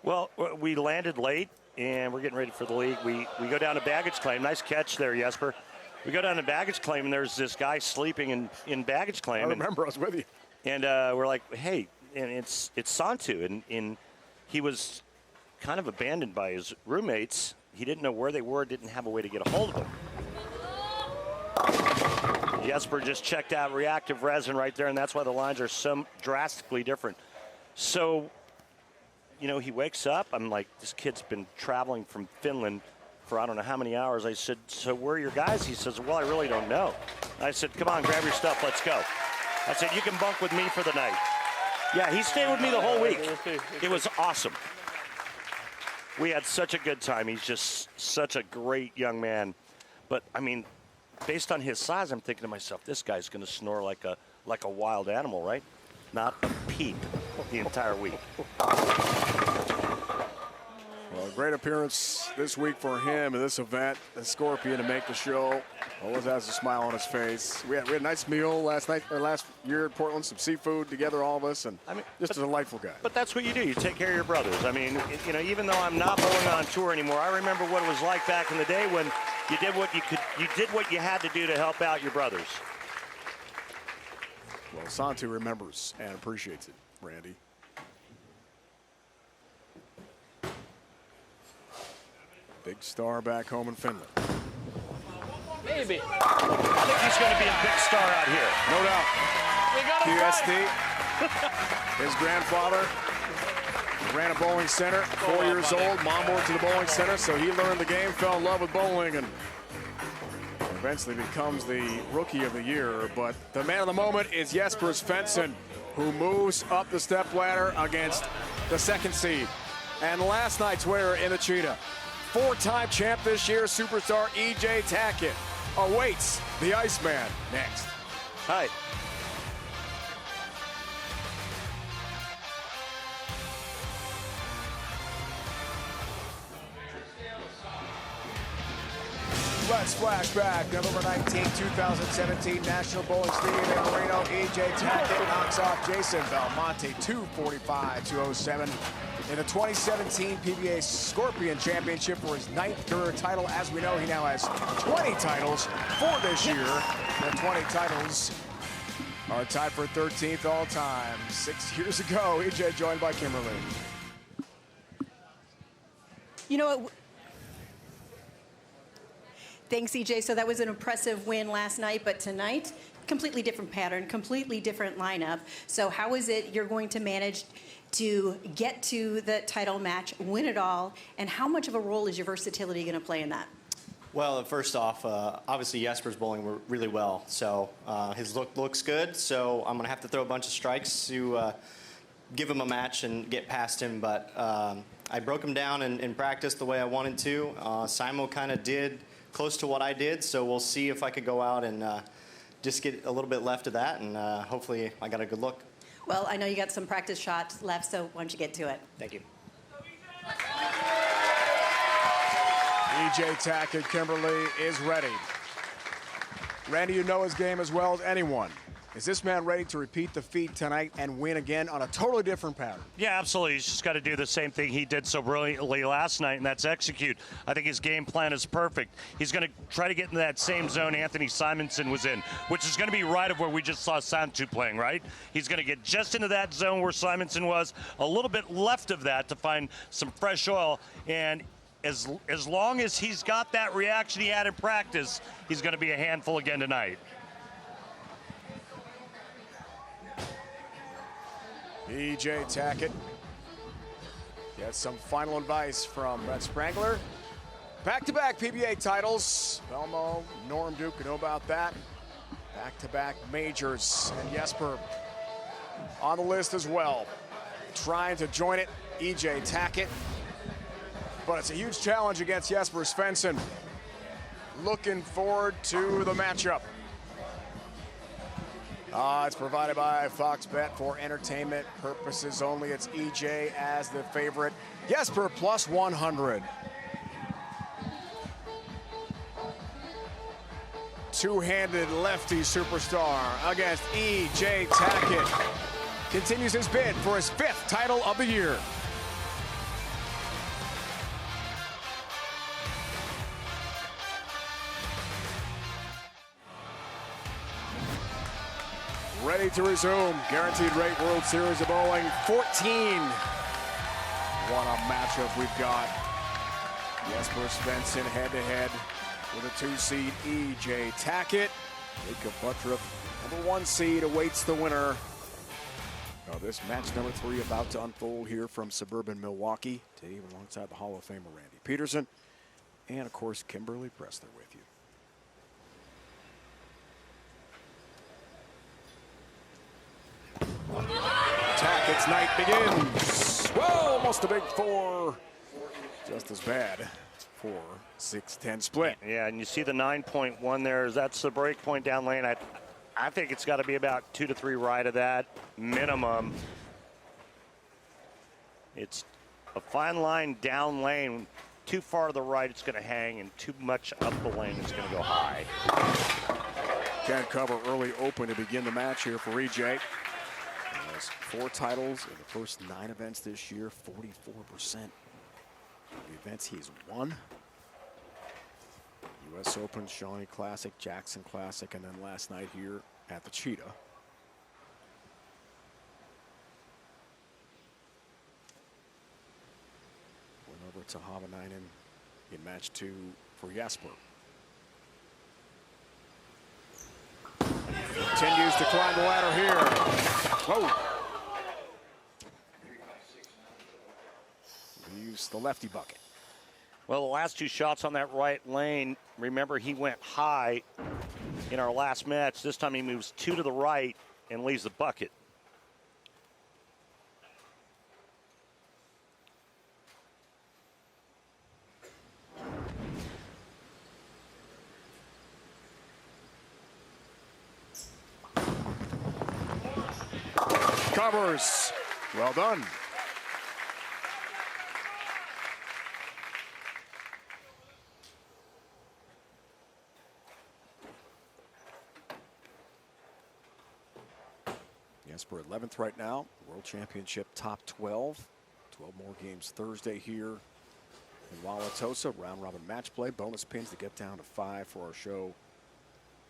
Well, we landed late, and we're getting ready for the league. We go down to baggage claim. Nice catch there, Jesper. We go down to baggage claim, and there's this guy sleeping in baggage claim. I remember, I was with you. And we're like, hey, and it's Santtu, and he was kind of abandoned by his roommates. He didn't know where they were, didn't have a way to get a hold of them. Jesper just checked out reactive resin right there, and that's why the lines are so drastically different. So, you know, he wakes up. I'm like, this kid's been traveling from Finland for I don't know how many hours. I said, so where are your guys? He says, well, I really don't know. I said, come on, grab your stuff, let's go. I said, you can bunk with me for the night. Yeah, he stayed with me the whole week. It was awesome. We had such a good time. He's just such a great young man. But, I mean, based on his size, I'm thinking to myself, this guy's going to snore like a wild animal, right? Not a peep the entire week. Well, great appearance this week for him in this event. The Scorpion to make the show. Always has a smile on his face. We had a nice meal last year at Portland, some seafood together, all of us, and I mean, just a delightful guy. But that's what you do. You take care of your brothers. I mean, you know, even though I'm not bowling on tour anymore, I remember what it was like back in the day when you did what you could. You did what you had to do to help out your brothers. Well, Santtu remembers and appreciates it, Randy. Big star back home in Finland. Maybe. I think he's going to be a big star out here. No doubt. QSD. His grandfather ran a bowling center, 4 years old. Mom worked at the bowling center, so he learned the game, fell in love with bowling, and eventually becomes the Rookie of the Year. But the man of the moment is Jesper Svensson, who moves up the step ladder against the second seed. And last night's winner in the Cheetah, four-time champ this year, superstar E.J. Tackett, awaits the Iceman next. Hi. Let's flash back. November 19, 2017, National Bowling Stadium in Reno. E.J. Tackett knocks off Jason Belmonte, 245-207. In the 2017 PBA Scorpion Championship for his 9th career title. As we know, he now has 20 titles for this year. The 20 titles are tied for 13th all time. 6 years ago, E.J. joined by Kimberly. You know what? Thanks, EJ. So that was an impressive win last night, but tonight, completely different pattern, completely different lineup. So how is it you're going to manage to get to the title match, win it all, and how much of a role is your versatility going to play in that? Well, first off, obviously Jesper's bowling really well, so his look looks good. So I'm gonna have to throw a bunch of strikes to give him a match and get past him. But I broke him down in practice the way I wanted to. Simo kind of did close to what I did, so we'll see if I could go out and just get a little bit left of that, and hopefully I got a good look. Well, I know you got some practice shots left, so why don't you get to it? Thank you. EJ Tackett, Kimberly is ready. Randy, you know his game as well as anyone. Is this man ready to repeat the feat tonight and win again on a totally different pattern? Yeah, absolutely. He's just got to do the same thing he did so brilliantly last night, and that's execute. I think his game plan is perfect. He's going to try to get into that same zone Anthony Simonsen was in, which is going to be right of where we just saw Santtu playing, right? He's going to get just into that zone where Simonsen was, a little bit left of that to find some fresh oil, and as long as he's got that reaction he had in practice, he's going to be a handful again tonight. EJ Tackett gets some final advice from Brett Sprangler. Back-to-back PBA titles. Belmo, Norm Duke, you know about that. Back-to-back majors. And Jesper on the list as well. Trying to join it, EJ Tackett. But it's a huge challenge against Jesper Svensson. Looking forward to the matchup. It's provided by Fox Bet for entertainment purposes only. It's EJ as the favorite. Jesper plus 100. Two-handed lefty superstar against EJ Tackett. Continues his bid for his 5th title of the year. Ready to resume. Guaranteed Rate World Series of Bowling 14. What a matchup we've got. Jesper Svensson head-to-head with a 2 seed EJ Tackett. Jakob Butturff, number 1 seed, awaits the winner. This match number 3 about to unfold here from suburban Milwaukee. Today alongside the Hall of Famer Randy Peterson. And of course, Kimberly Pressler with you. Tackett's night begins. Whoa, almost a big 4. Just as bad. 4, 6, 10 split. Yeah, and you see the 9.1 there. That's the break point down lane. I think it's got to be about 2 to 3 right of that minimum. It's a fine line down lane. Too far to the right, it's going to hang, and too much up the lane, it's going to go high. Can't cover early open to begin the match here for EJ. 4 titles in the first 9 events this year, 44% of the events he's won. U.S. Open, Shawnee Classic, Jackson Classic, and then last night here at the Cheetah. Went over to Tahvanainen in match 2 for Jesper. Continues to climb the ladder here. Whoa. Use the lefty bucket. Well, the last 2 shots on that right lane, remember he went high in our last match. This time he moves 2 to the right and leaves the bucket. Covers. Well done. Jesper 11th right now. World Championship top 12. 12 more games Thursday here in Wauwatosa. Round robin match play. Bonus pins to get down to 5 for our show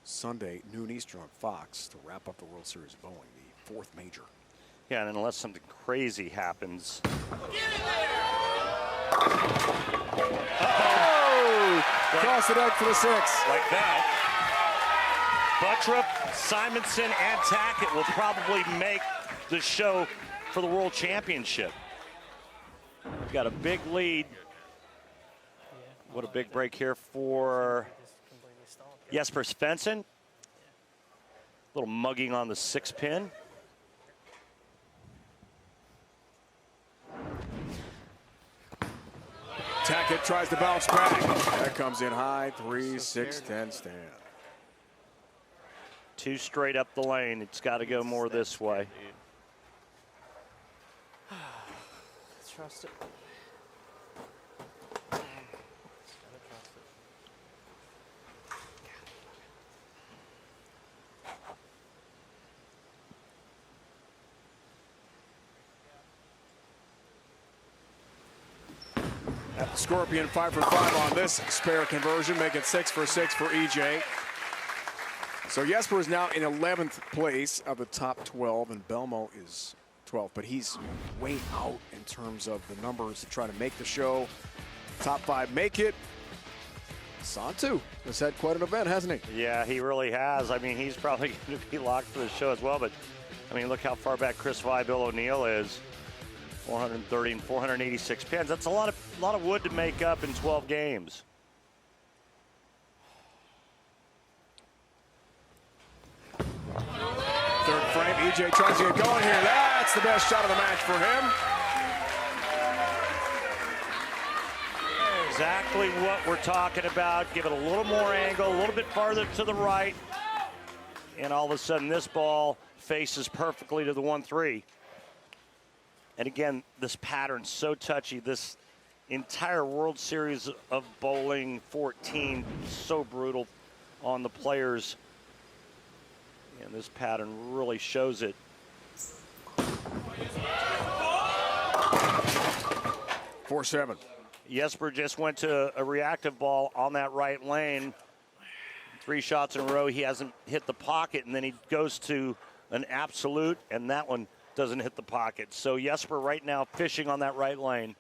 Sunday, noon Eastern on Fox to wrap up the World Series of Bowling, the 4th major. Yeah, and unless something crazy happens. Oh! Cross the deck for the 6. Like that. Butturff, Simonsen, and Tackett will probably make the show for the World Championship. We've got a big lead What a big break here for Jesper Svensson. Little mugging on the 6-pin. Tackett tries to bounce back. That comes in high, 3-6-10 stand. 2 straight up the lane. It's got to go more this way. Trust it. At the Scorpion, 5 for 5 on this spare conversion, make it 6 for 6 for EJ. So Jesper is now in 11th place of the top 12, and Belmo is 12th, but he's way out in terms of the numbers to try to make the show. Top 5 make it. Santtu has had quite an event, hasn't he? Yeah, he really has. I mean, he's probably going to be locked for the show as well, but I mean, look how far back Chris Vi, Bill O'Neill is. 430 and 486 pins. That's a lot of wood to make up in 12 games. Third frame, EJ tries to get going here. That's the best shot of the match for him. Exactly what we're talking about. Give it a little more angle, a little bit farther to the right. And all of a sudden, this ball faces perfectly to the 1-3. And again, this pattern's so touchy. This entire World Series of Bowling 14, so brutal on the players. And this pattern really shows it. 4-7. Jesper just went to a reactive ball on that right lane. 3 shots in a row, he hasn't hit the pocket, and then he goes to an absolute, and that one doesn't hit the pocket. So Jesper right now fishing on that right lane.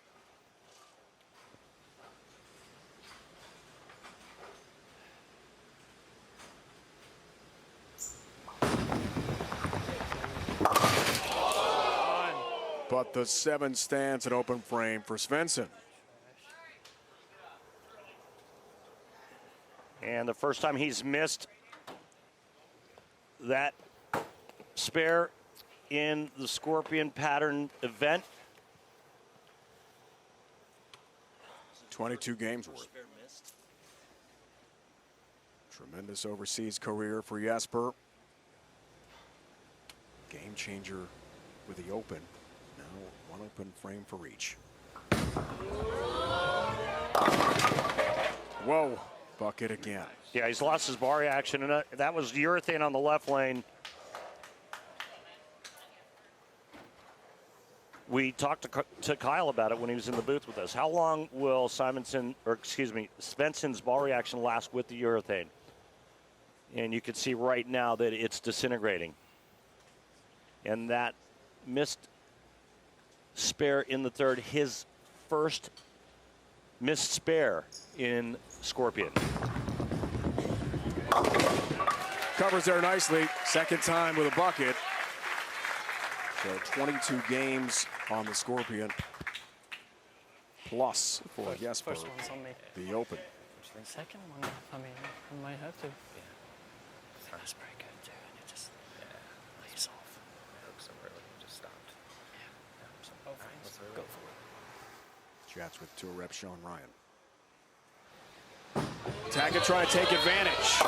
But the 7 stands at open frame for Svensson. And the first time he's missed that spare in the Scorpion pattern event. 22 games worth. Tremendous overseas career for Jesper. Game changer with the open. Now 1 open frame for each. Whoa, bucket again. Yeah, he's lost his bar reaction, and that was urethane on the left lane. We talked to Kyle about it when he was in the booth with us. How long will Svensson's ball reaction last with the urethane? And you can see right now that it's disintegrating. And that missed spare in the third, his first missed spare in Scorpion. Covers there nicely. Second time with a bucket. So 22 games on the Scorpion. Plus for Jesper, First one's on me. the open. Second one, I mean, I might have to. That's pretty good, too. And it just lays off. Hooks over, just stopped. Both frames. Go for it. Chats with tour rep Sean Ryan. Tackett trying to take advantage.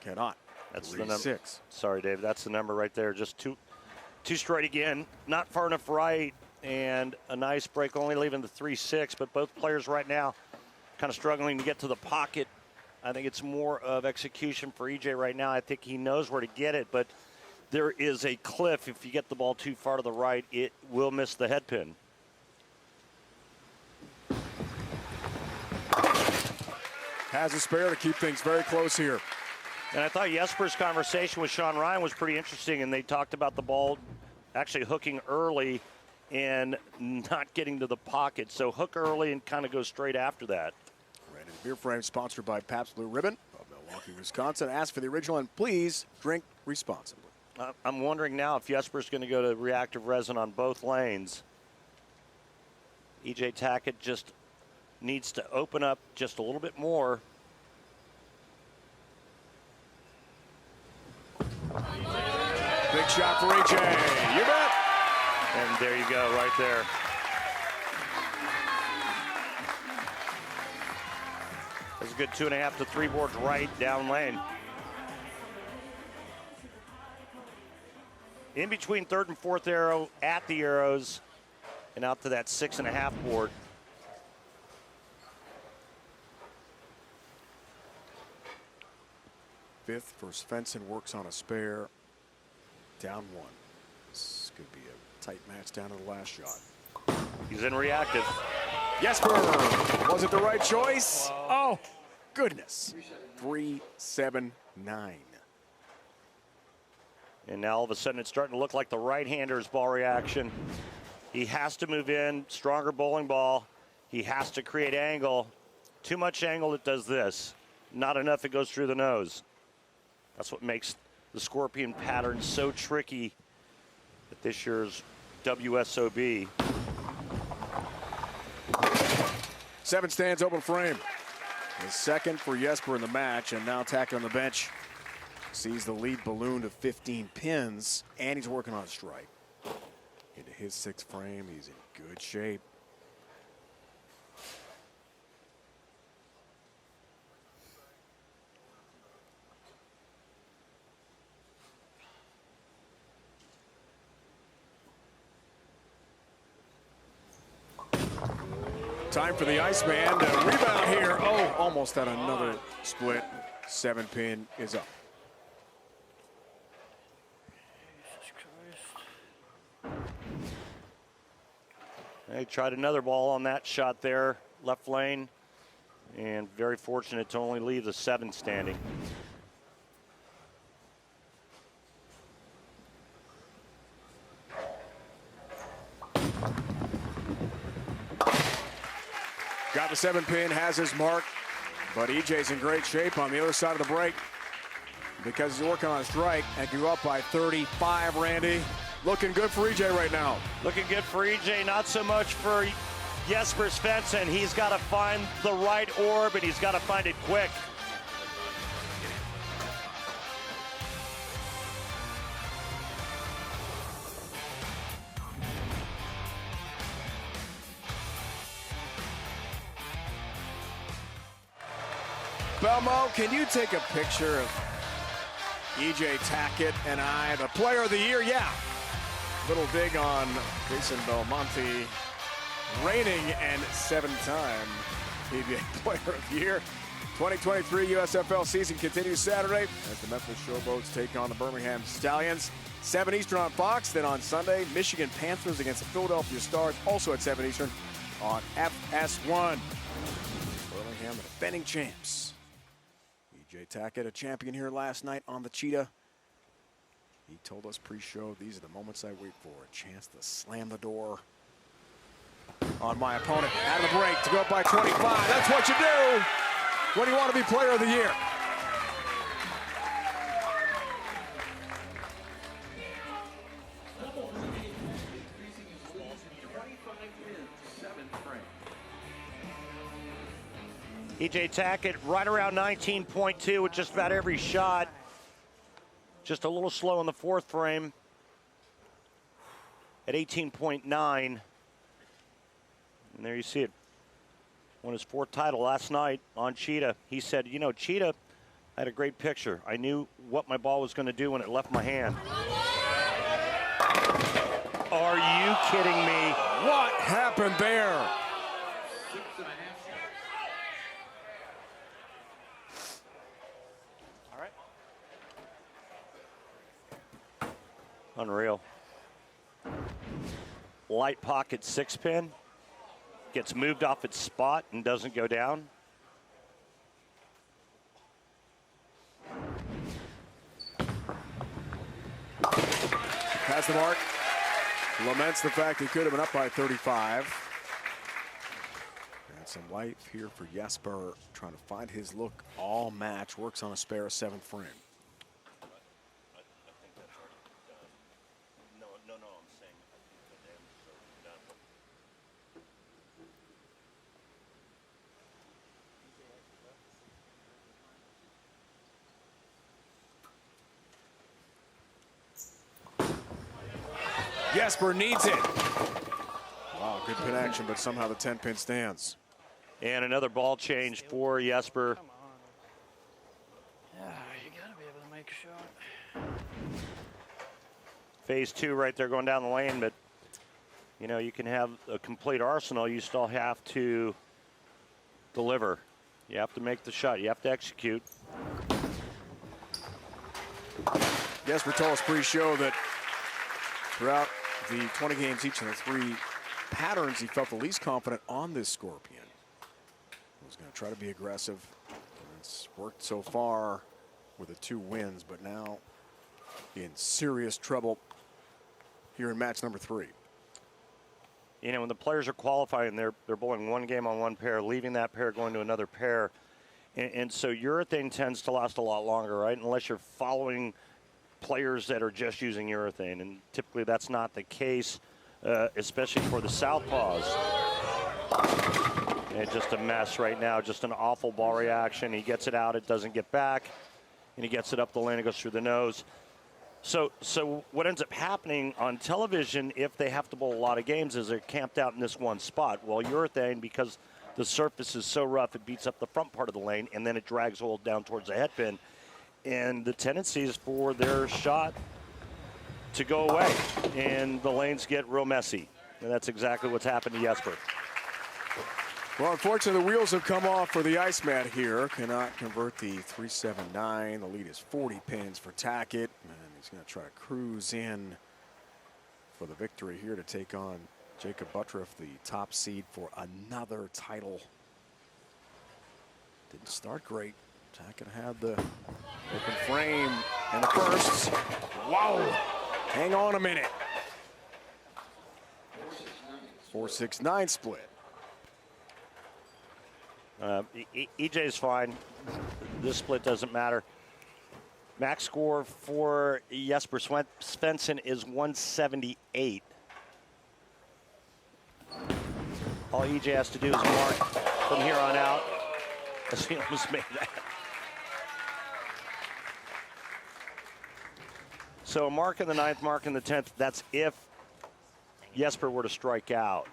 Cannot. That's the number. 6. Sorry, Dave. That's the number right there. Just two straight again. Not far enough right, and a nice break, only leaving the 3-6. But both players right now kind of struggling to get to the pocket. I think it's more of execution for EJ right now. I think he knows where to get it, but there is a cliff. If you get the ball too far to the right, it will miss the head pin. Has a spare to keep things very close here. And I thought Jesper's conversation with Sean Ryan was pretty interesting, and they talked about the ball actually hooking early and not getting to the pocket. So hook early and kind of go straight after that. Brandon Beer Frame, sponsored by Pabst Blue Ribbon of Milwaukee, Wisconsin. Ask for the original, and please drink responsibly. I'm wondering now if Jesper's going to go to reactive resin on both lanes. EJ Tackett just needs to open up just a little bit more. Big shot for EJ. You bet. And there you go, right there. That's a good 2.5 to 3 boards right down lane. In between third and fourth arrow, at the arrows, and out to that 6.5 board. Fifth for Svensson, works on a spare. Down one. This could be a tight match down to the last shot. He's in reactive. Jesper, was it the right choice? Oh, goodness. 3-7-9. And now all of a sudden it's starting to look like the right-hander's ball reaction. He has to move in, stronger bowling ball. He has to create angle. Too much angle, it does this. Not enough, it goes through the nose. That's what makes the Scorpion pattern so tricky at this year's WSOB. 7 stands open frame. The second for Jesper in the match, and now Tackett on the bench sees the lead balloon to 15 pins, and he's working on a strike. Into his 6th frame, he's in good shape. Time for the Iceman to rebound here. Oh, almost had another split. 7 pin is up. They tried another ball on that shot there, left lane, and very fortunate to only leave the 7 standing. Got the 7 pin, has his mark, but EJ's in great shape on the other side of the break because he's working on a strike and grew up by 35, Randy. Looking good for EJ right now. Looking good for EJ, not so much for Jesper Svensson. He's got to find the right orb, and he's got to find it quick. Belmo, can you take a picture of EJ Tackett and I, the player of the year? Yeah. Little dig on Jason Belmonte, reigning and 7-time PBA Player of the Year. 2023 USFL season continues Saturday as the Memphis Showboats take on the Birmingham Stallions. 7 Eastern on Fox. Then on Sunday, Michigan Panthers against the Philadelphia Stars, also at 7 Eastern on FS1. Birmingham, the defending champs. EJ Tackett, a champion here last night on the Cheetah. He told us pre-show, these are the moments I wait for. A chance to slam the door on my opponent. Out of the break to go up by 25. That's what you do when you want to be player of the year. EJ Tackett right around 19.2 with just about every shot. Just a little slow in the 4th frame at 18.9. And there you see it. Won his 4th title last night on Cheetah. He said, you know, Cheetah had a great picture. I knew what my ball was going to do when it left my hand. Are you kidding me? What happened there? Unreal. Light pocket 6-pin. Gets moved off its spot and doesn't go down. Has the mark. Laments the fact he could have been up by 35. And some life here for Jesper, trying to find his look all match. Works on a spare 7th frame. Jesper needs it. Wow, good pin action, but somehow the 10-pin stands. And another ball change for Jesper. Yeah, you gotta be able to make a shot. Phase 2 right there going down the lane, but you know, you can have a complete arsenal. You still have to deliver. You have to make the shot. You have to execute. Jesper told us pre-show that throughout the 20 games each of the 3 patterns, he felt the least confident on this Scorpion. He was going to try to be aggressive. It's worked so far with the 2 wins, but now in serious trouble here in match number 3. You know, when the players are qualifying, they're bowling 1 game on 1 pair, leaving that pair, going to another pair. And so urethane tends to last a lot longer, right? Unless you're following players that are just using urethane. And typically that's not the case, especially for the southpaws. And just a mess right now, just an awful ball reaction. He gets it out, it doesn't get back. And he gets it up the lane, it goes through the nose. So what ends up happening on television, if they have to bowl a lot of games, is they're camped out in this one spot. Well, urethane, because the surface is so rough, it beats up the front part of the lane, and then it drags oil down towards the head pin. And the tendency is for their shot to go away, and the lanes get real messy. And that's exactly what's happened to Jesper. Well, unfortunately, the wheels have come off for the ice mat here. Cannot convert the 379. The lead is 40 pins for Tacket. And he's going to try to cruise in for the victory here to take on Jakob Butturff, the top seed for another title. Didn't start great. Tacket had the open frame and the first. Wow! Hang on a minute. 4-6-9 split. EJ's fine. This split doesn't matter. Max score for Jesper Svensson is 178. All EJ has to do is mark from here on out. He almost made that. So a mark in the 9th, mark in the 10th. That's if Jesper were to strike out.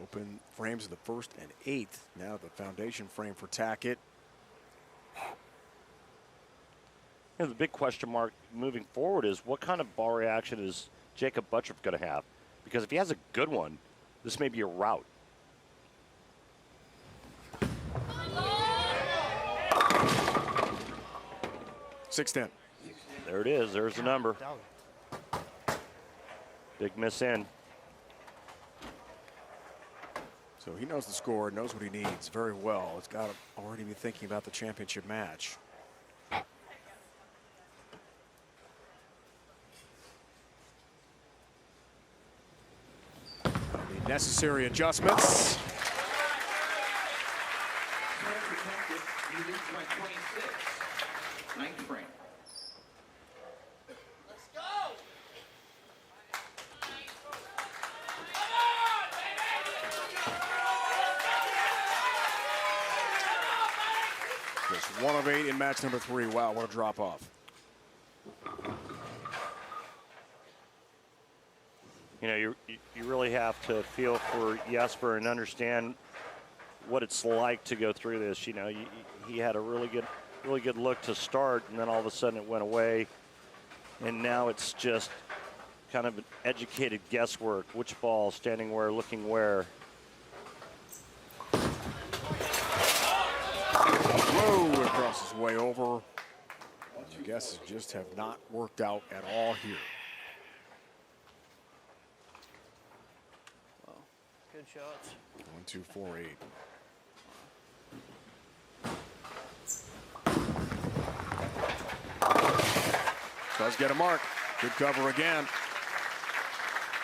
Open frames of the 1st and 8th. Now the foundation frame for Tacket. You know, the big question mark moving forward is what kind of ball reaction is Jakob Butturff going to have? Because if he has a good one, this may be a rout. $6-10. There it is. There's the number. Big miss in. So he knows the score, knows what he needs very well. He's got to already be thinking about the championship match. The necessary adjustments. Just 1 of 8 in match number 3. Wow, what a drop off. You know, you really have to feel for Jesper and understand what it's like to go through this. You know, he had a really good look to start, and then all of a sudden it went away, and now it's just kind of an educated guesswork. Which ball, standing where, looking where. Whoa, it crosses way over. The guesses just have not worked out at all here. Well, good shots. 1, 2, 4, 8. Does get a mark. Good cover again.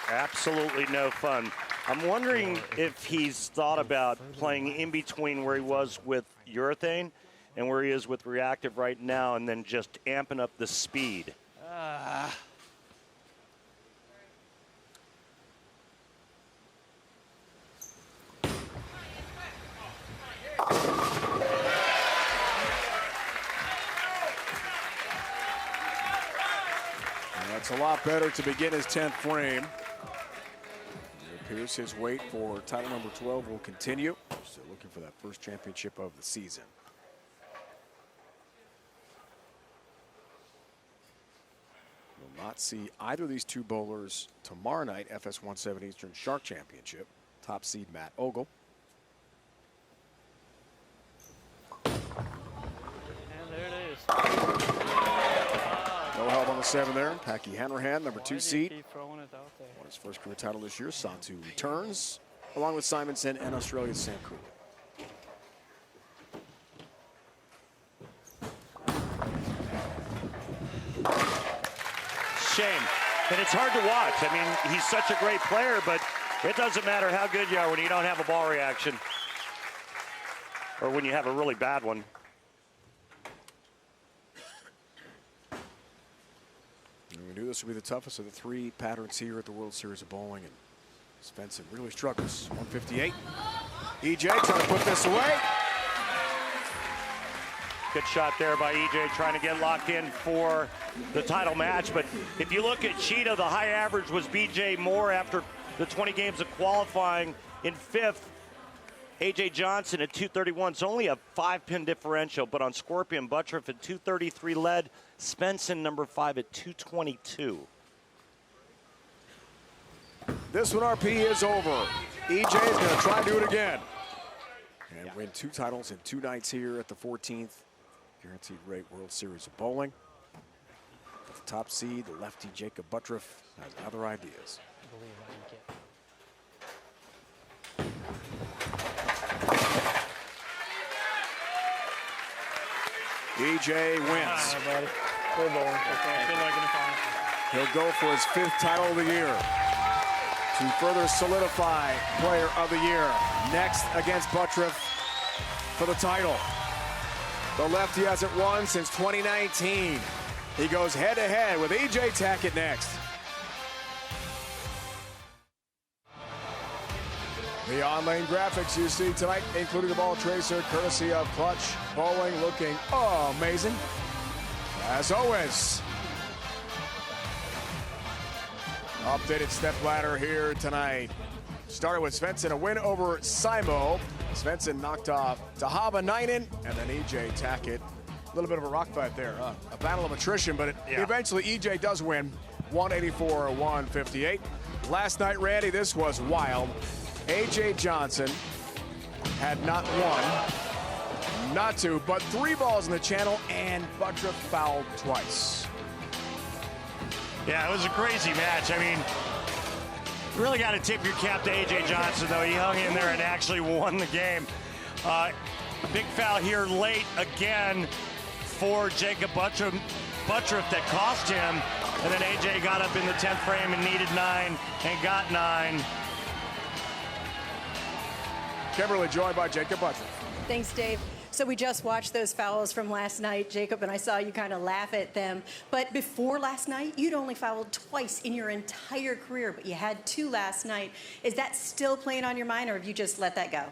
Absolutely no fun. I'm wondering if he's thought about playing in between where he was with urethane and where he is with reactive right now, and then just amping up the speed. That's a lot better to begin his 10th frame. It appears his wait for title number 12 will continue. Still looking for that first championship of the season. We'll not see either of these two bowlers tomorrow night, FS1 7 Eastern Shark Championship. Top seed Matt Ogle. And there it is. No help on the 7 there. Packy Hanrahan, number 2 seed. Keep throwing it out there. Won his first career title this year. Santtu returns, along with Simonsen and Australia's Santtu. Shame. And it's hard to watch. I mean, he's such a great player, but it doesn't matter how good you are when you don't have a ball reaction. Or when you have a really bad one. And we knew this would be the toughest of the 3 patterns here at the World Series of Bowling. And Svensson really struggles. 158. EJ trying to put this away. Good shot there by EJ, trying to get locked in for the title match. But if you look at Cheetah, the high average was BJ Moore after the 20 games of qualifying. In 5th, AJ Johnson at 231. It's only a 5-pin differential, but on Scorpion, Butturff at 233 led. Svensson, number 5, at 222. This one, RP, is over. EJ is going to try to do it again. And win 2 titles in 2 nights here at the 14th Guaranteed Rate World Series of Bowling. At the top seed, the lefty Jakob Butturff has other ideas. EJ wins. He'll go for his 5th title of the year to further solidify Player of the Year. Next against Butturff for the title. The lefty hasn't won since 2019. He goes head-to-head with EJ Tackett next. The on-lane graphics you see tonight, including the ball tracer, courtesy of Clutch Bowling, looking amazing. As always, updated Stepladder here tonight. Started with Svensson, a win over Simo. Svensson knocked off Tahvanainen, and then EJ Tackett. A little bit of a rock fight there. A battle of attrition, but eventually EJ does win, 184-158. Last night, Randy, this was wild. AJ Johnson had not 1, not 2, but 3 balls in the channel, and Butturff fouled twice. Yeah, it was a crazy match. I mean, you really got to tip your cap to AJ Johnson, though. He hung in there and actually won the game. Big foul here late again for Jakob Butturff that cost him. And then AJ got up in the 10th frame and needed 9 and got 9. Kimberly, joined by Jakob Butturff. Thanks, Dave. So we just watched those fouls from last night, Jakob, and I saw you kind of laugh at them. But before last night, you'd only fouled twice in your entire career, but you had 2 last night. Is that still playing on your mind, or have you just let that go?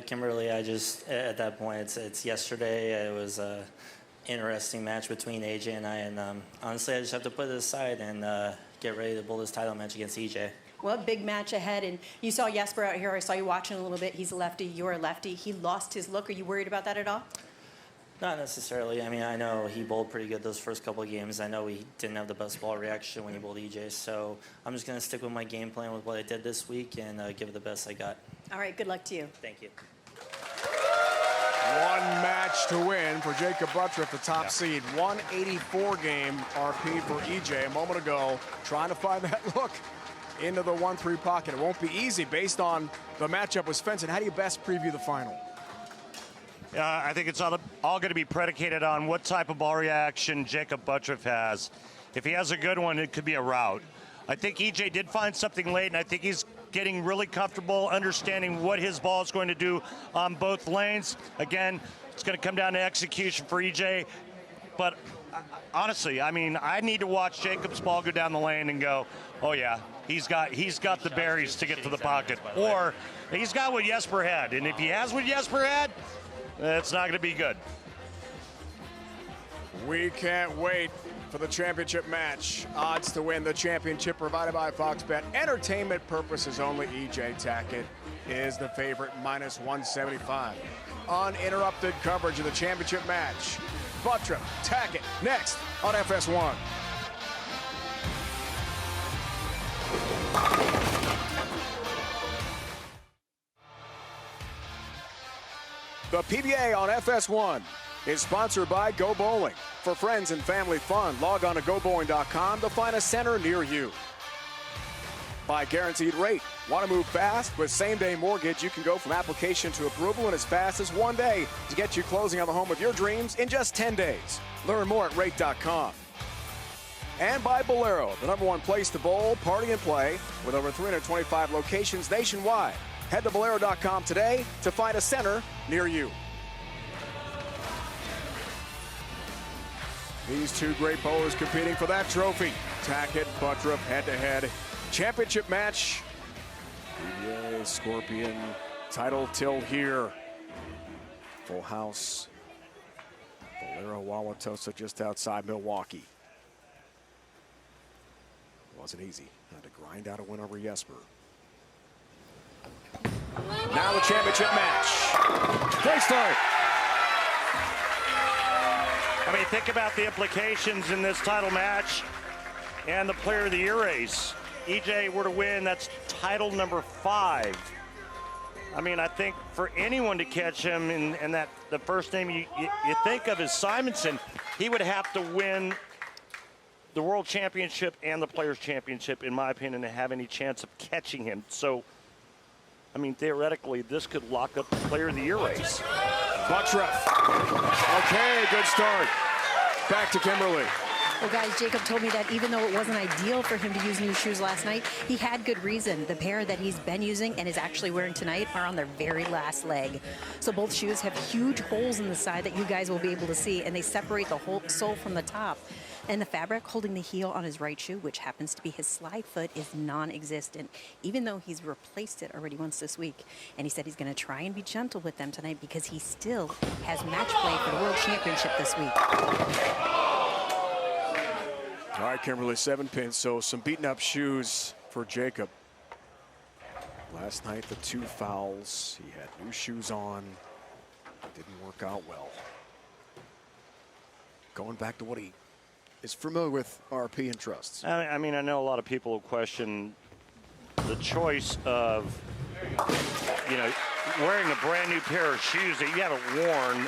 Kimberly, I just, at that point, it's yesterday. It was an interesting match between AJ and I, and honestly, I just have to put it aside and get ready to bowl this title match against EJ. Well, big match ahead, and you saw Jesper out here. I saw you watching a little bit. He's a lefty. You're a lefty. He lost his look. Are you worried about that at all? Not necessarily. I mean, I know he bowled pretty good those first couple of games. I know he didn't have the best ball reaction when he bowled EJ, so I'm just going to stick with my game plan with what I did this week and give it the best I got. All right, good luck to you. Thank you. 1 match to win for Jakob Butturff, the top seed. 184 game RP for EJ a moment ago, trying to find that look into the 1-3 pocket. It won't be easy based on the matchup with Svensson. How do you best preview the final? I think it's all going to be predicated on what type of ball reaction Jakob Butturff has. If he has a good one, it could be a rout. I think EJ did find something late, and I think he's getting really comfortable understanding what his ball is going to do on both lanes. Again, it's going to come down to execution for EJ. But honestly, I mean, I need to watch Jacob's ball go down the lane and go, oh yeah, he's got the berries to get to the pocket. Or he's got what Jesper had. And if he has what Jesper had, it's not going to be good. We can't wait for the championship match. Odds to win the championship provided by Fox Bet. Entertainment purposes only. EJ Tackett is the favorite, minus 175. Uninterrupted coverage of the championship match. Butturff, Tackett, next on FS1. The PBA on FS1 is sponsored by Go Bowling. For friends and family fun, log on to GoBowling.com to find a center near you. By Guaranteed Rate. Want to move fast? With same-day mortgage, you can go from application to approval in as fast as 1 day to get you closing on the home of your dreams in just 10 days. Learn more at Rate.com. And by Bowlero, the #1 place to bowl, party, and play with over 325 locations nationwide. Head to Bowlero.com today to find a center near you. These two great bowlers competing for that trophy. Tackett, Butturff, head-to-head. Championship match. PBA Scorpion title till here. Full house. Bowlero Wauwatosa just outside Milwaukee. Wasn't easy. Had to grind out a win over Jesper. Now the championship match. Great start. I mean, think about the implications in this title match and the Player of the Year race. EJ were to win, that's title number 5. I mean, I think for anyone to catch him, and that the first name you think of is Simonsen, he would have to win the World Championship and the Players Championship, in my opinion, to have any chance of catching him. So, I mean, theoretically, this could lock up the Player of the Year race. Butturff. Okay, good start. Back to Kimberly. Well, guys, Jakob told me that even though it wasn't ideal for him to use new shoes last night, he had good reason. The pair that he's been using and is actually wearing tonight are on their very last leg. So both shoes have huge holes in the side that you guys will be able to see, and they separate the whole sole from the top. And the fabric holding the heel on his right shoe, which happens to be his slide foot, is non-existent, even though he's replaced it already once this week. And he said he's going to try and be gentle with them tonight because he still has match play for the World Championship this week. All right, Kimberly, 7 pins, so some beaten up shoes for Jakob. Last night, the 2 fouls. He had new shoes on. It didn't work out well. Going back to what he is familiar with, RP and trusts. I mean, I know a lot of people will question the choice of, you know, wearing a brand new pair of shoes that you haven't worn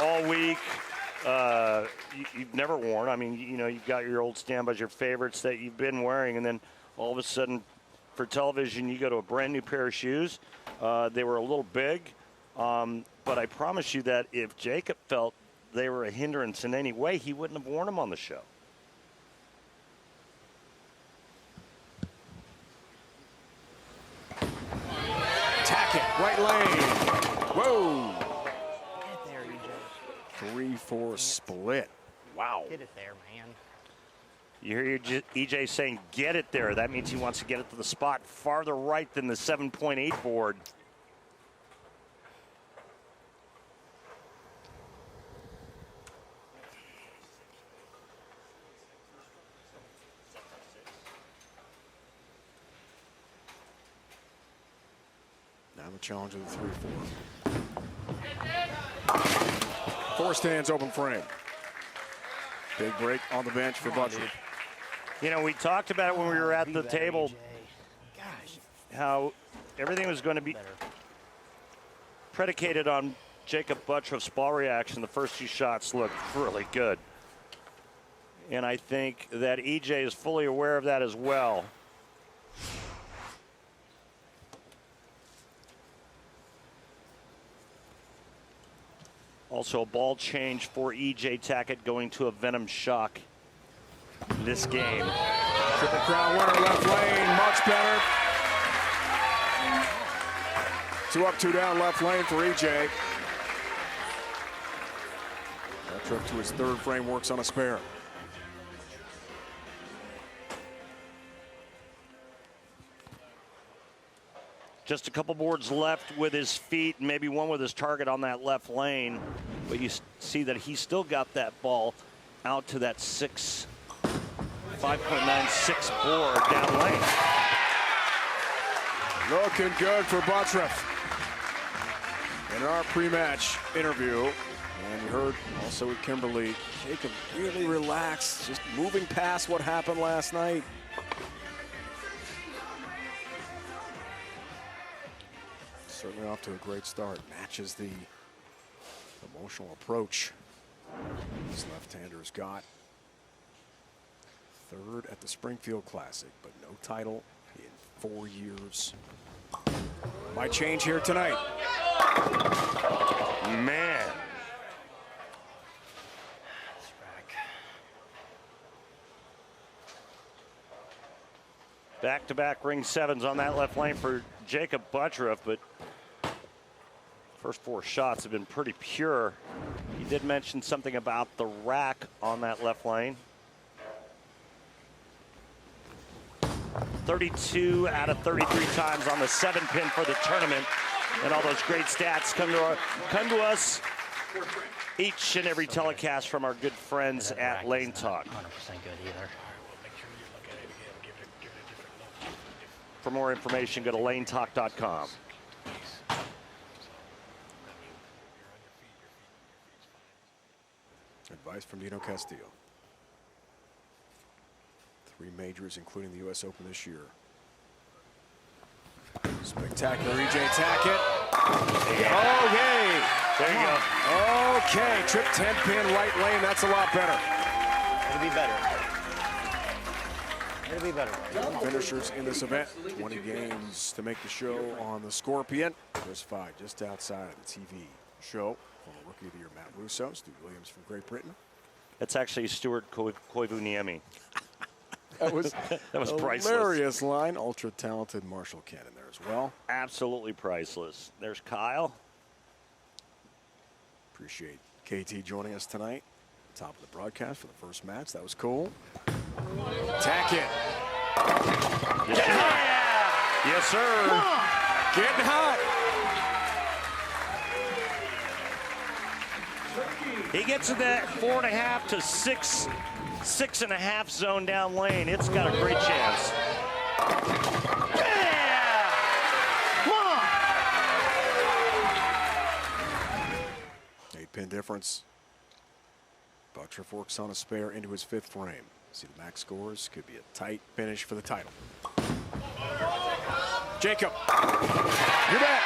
all week. You've never worn. I mean, you know, you've got your old standbys, your favorites that you've been wearing, and then all of a sudden for television you go to a brand new pair of shoes. They were a little big, but I promise you that if Jakob felt they were a hindrance in any way, he wouldn't have worn them on the show. Tackett, right lane. Whoa. 3-4 split. Wow. Get it there, man. You hear EJ saying, get it there. That means he wants to get it to the spot farther right than the 7.8 board. Now the challenge of the 3-4. 4 stands, open frame. Big break on the bench for Butturff. You know, we talked about it when we were at the table, how everything was going to be predicated on Jakob Butturff's ball reaction. The first 2 shots looked really good. And I think that EJ is fully aware of that as well. Also a ball change for EJ Tackett, going to a Venom shock this game. Triple Crown winner, left lane, much better. 2 up, 2 down, left lane for EJ. That trip to his 3rd frame, works on a spare. Just a couple boards left with his feet, maybe one with his target on that left lane. But you see that he still got that ball out to that 5.96 board down lane. Looking good for Butturff. In our pre-match interview, and you heard also with Kimberly, Jakob really relaxed, just moving past what happened last night. Certainly off to a great start. Matches the emotional approach this left-hander's got. Third at the Springfield Classic, but no title in 4 years. Might change here tonight. Man. Back-to-back ring sevens on that left lane for Jakob Butturff, but first 4 shots have been pretty pure. He did mention something about the rack on that left lane. 32 out of 33 times on the 7-pin for the tournament. And all those great stats come to us each and every telecast from our good friends at Lane Talk. 100% good either. For more information, go to lanetalk.com. Advice from Dino Castillo. 3 majors, including the U.S. Open this year. Spectacular EJ Tackett. Yeah. Okay. There you go. Okay, trip 10-pin right lane. That's a lot better. It'll be better. It'll be better. Finishers in this event. 20 games to make the show on the Scorpion. First 5 just outside of the TV show. Former Rookie of the Year Matt Russo, Stu Williams from Great Britain. It's actually Stuart Koivuniemi. That was priceless. Hilarious line. Ultra talented Marshall Cannon there as well. Absolutely priceless. There's Kyle. Appreciate KT joining us tonight. Top of the broadcast for the first match. That was cool. Tacket. Getting hot. Yes, sir. Getting hot. He gets in that 4.5 to 6.5 zone down lane. It's got a great chance. Yeah! 8-pin difference. Butturff works on a spare into his 5th frame. See the max scores. Could be a tight finish for the title. Jakob. You're back.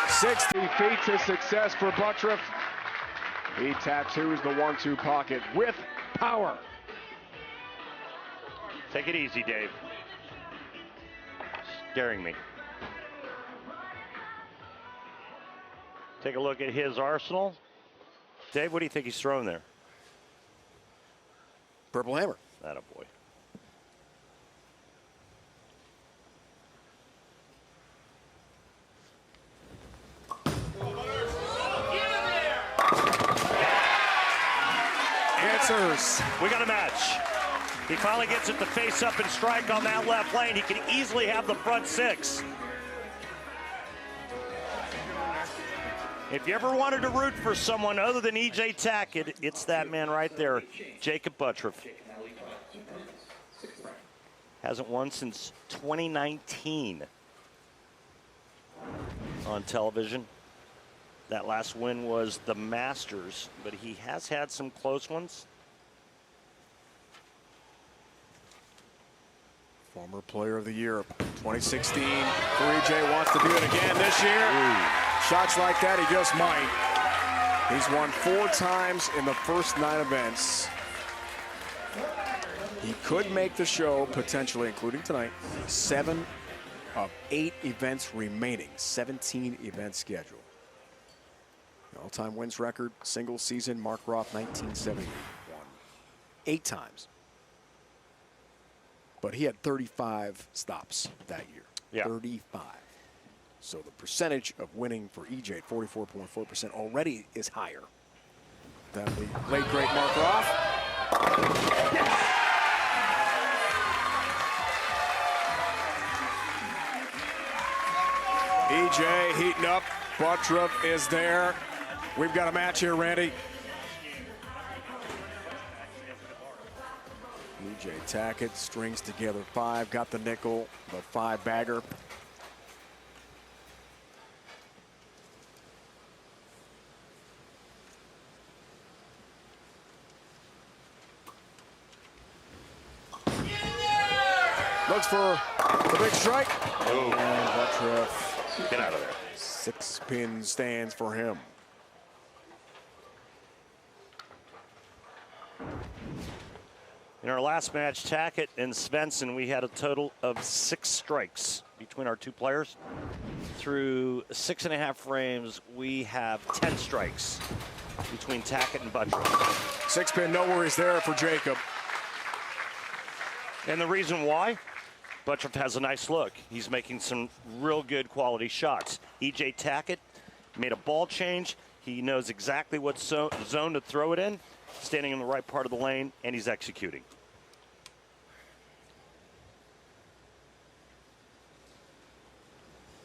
60 feet to success for Butturff. He tattoos the 1-2 pocket with power. Take it easy, Dave. Scaring me. Take a look at his arsenal. Dave, what do you think he's throwing there? Purple hammer. Attaboy. Answers. We got a match. He finally gets it to face up and strike on that left lane. He can easily have the front 6. If you ever wanted to root for someone other than EJ Tackett, it's that man right there, Jakob Butturff. Hasn't won since 2019 on television. That last win was the Masters, but he has had some close ones. Former Player of the Year, 2016. 3J wants to do it again this year. Shots like that, he just might. He's won 4 times in the first 9 events. He could make the show, potentially, including tonight. 7 of 8 events remaining. 17 events scheduled. The all-time wins record, single season, Mark Roth, 1971. 8 times. But he had 35 stops that year. Yeah. 35. So the percentage of winning for EJ at 44.4% already is higher than the late, great Mark Roth. EJ heating up. Butturff is there. We've got a match here, Randy. EJ Tackett strings together 5, got the nickel, the 5-bagger. Looks for the big strike. Oh. And Butturff, get out of there. 6-pin stands for him. In our last match, Tacket and Svensson, we had a total of 6 strikes between our 2 players. Through 6.5 frames, we have 10 strikes between Tacket and Butturff. 6-pin, no worries there for Jakob. And the reason why? Butturff has a nice look. He's making some real good quality shots. EJ Tackett made a ball change. He knows exactly what zone to throw it in, standing in the right part of the lane, and he's executing.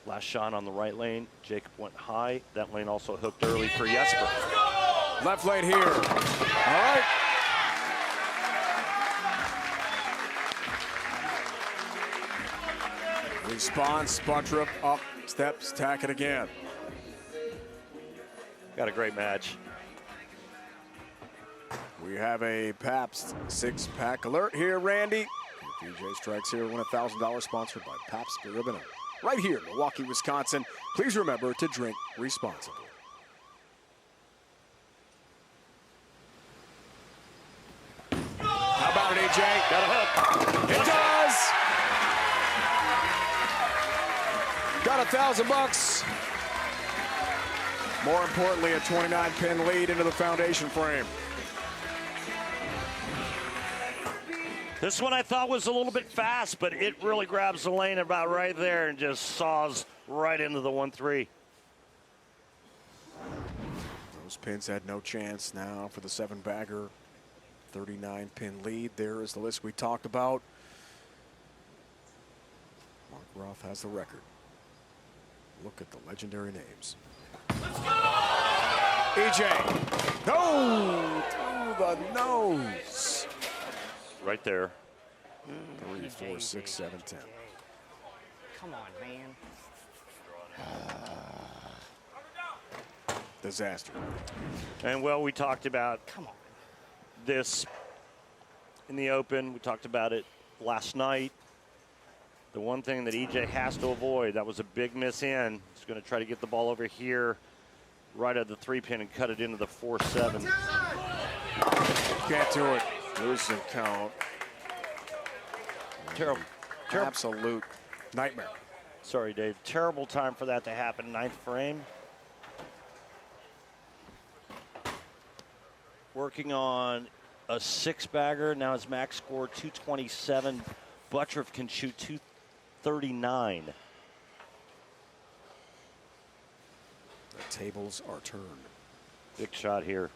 Last shot on the right lane. Jakob went high. That lane also hooked early for Jesper. Left lane here. All right. Response, Butturff up, steps, Tackett again. Got a great match. We have a Pabst 6-pack alert here, Randy. If EJ strikes here, win $1,000 sponsored by Pabst Beer Ribbon. Right here in Milwaukee, Wisconsin. Please remember to drink responsibly. How about it, EJ? Got a hook. It does! Got $1,000. More importantly, a 29-pin lead into the foundation frame. This one I thought was a little bit fast, but it really grabs the lane about right there and just saws right into the 1-3. Those pins had no chance now for the 7-bagger. 39-pin lead. There is the list we talked about. Mark Roth has the record. Look at the legendary names. Let's go! EJ. No! Through the nose. Right there. 3, 4, 6, 7, 10. Come on, man. Disaster. And well, we talked about this in the open. We talked about it last night. The one thing that EJ has to avoid, that was a big miss in. He's going to try to get the ball over here, right at the 3-pin and cut it into the 4-7. Can't do it. Losing count. Terrible. Absolute nightmare. Sorry, Dave. Terrible time for that to happen. 9th frame. Working on a 6-bagger. Now his max score 227. Butturff can shoot 239. The tables are turned. Big shot here.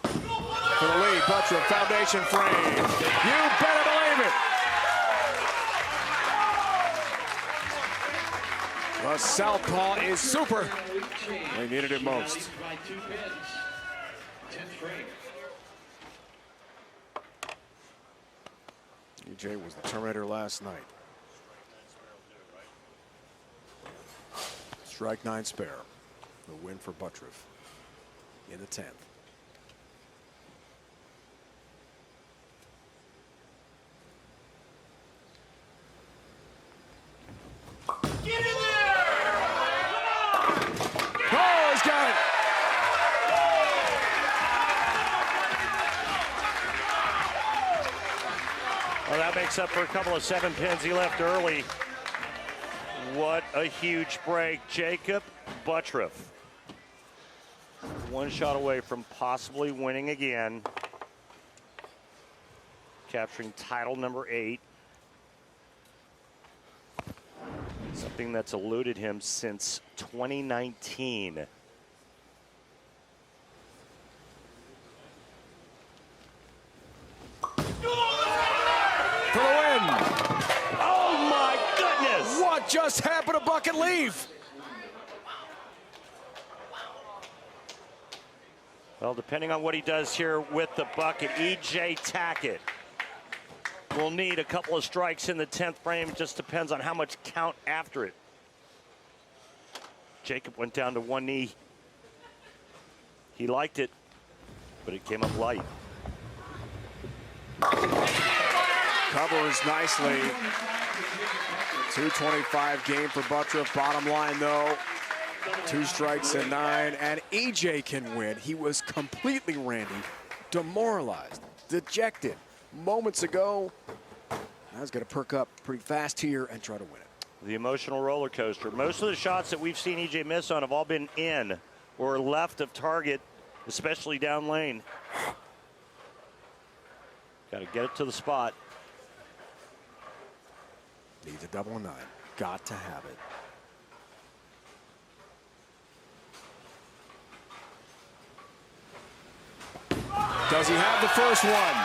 For the lead, Butturff, foundation frame. You better believe it. The southpaw is super. They needed it most. EJ was the Terminator last night. Strike 9 spare. The win for Butturff in the 10th. Get in there! Oh, he's got it! Well, that makes up for a couple of 7 pins he left early. What a huge break. Jakob Butturff. 1 shot away from possibly winning again. Capturing title number 8. Something that's eluded him since 2019. For the win! Oh my goodness! What What just happened to bucket leave? Well, depending on what he does here with the bucket, EJ Tackett will need a couple of strikes in the 10th frame. Just depends on how much count after it. Jakob went down to one knee. He liked it, but it came up light. Covers nicely. 225 game for Butturff. Bottom line, though, 2 strikes and 9, and EJ can win. He was completely, Randy, demoralized, dejected moments ago. Now he's going to perk up pretty fast here and try to win it. The emotional roller coaster. Most of the shots that we've seen EJ miss on have all been in or left of target, especially down lane. Got to get it to the spot. Needs a double 9. Got to have it. Does he have the first one?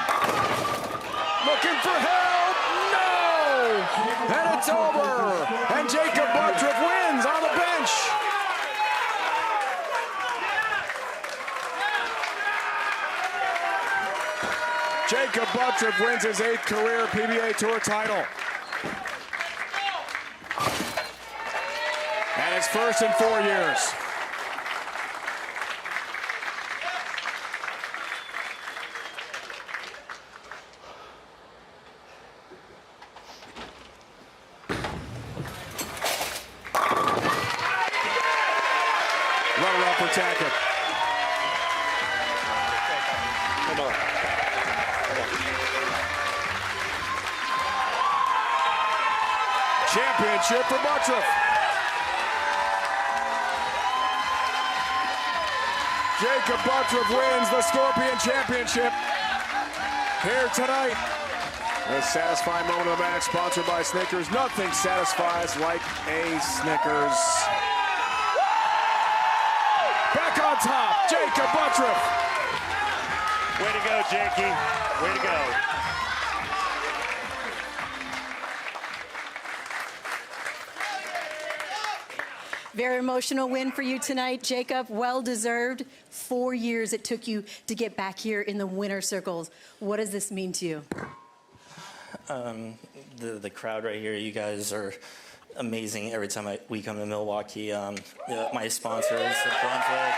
Looking for help! No! And it's over! And Jakob Butturff wins on the bench! Jakob Butturff wins his 8th career PBA Tour title. And it's first in 4 years. Runner-up for Tackett. Come on. Championship for Butturff. Jakob Butturff wins the Scorpion Championship here tonight. A satisfying moment of the match, sponsored by Snickers. Nothing satisfies like a Snickers. Back on top, Jakob Butturff. Way to go, Jakey. Way to go. Very emotional win for you tonight, Jakob. Well deserved. 4 years it took you to get back here in the winner circles. What does this mean to you? The crowd right here, you guys are amazing every time we come to Milwaukee. My sponsors, Brunswick,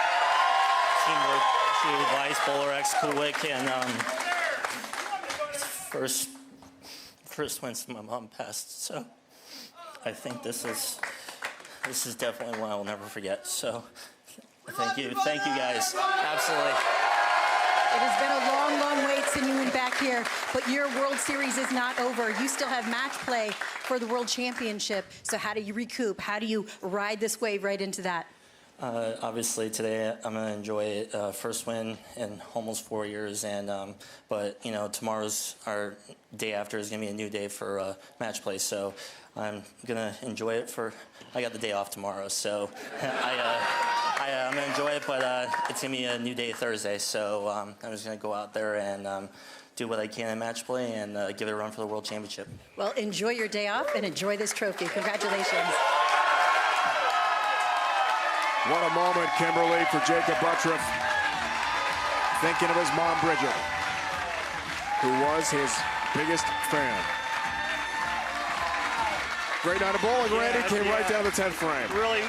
Teamwork, Shoe, Vice, Bowlero, Coolwick, and first wins my mom passed. So I think this is definitely one I will never forget. So thank you guys. Absolutely. It has been a long, long wait since you went back here, but your World Series is not over. You still have match play for the World Championship. So how do you recoup? How do you ride this wave right into that? Obviously today I'm going to enjoy it. First win in almost 4 years, and but you know, tomorrow's our day after is going to be a new day for match play. So I'm going to enjoy it. I got the day off tomorrow, so I'm going to enjoy it, but it's going to be a new day Thursday, so I'm just going to go out there and do what I can in match play and give it a run for the World Championship. Well, enjoy your day off and enjoy this trophy. Congratulations. What a moment, Kimberly, for Jakob Butturff. Thinking of his mom, Bridget, who was his biggest fan. Great night of bowling, Randy. Came right down the 10th frame. Really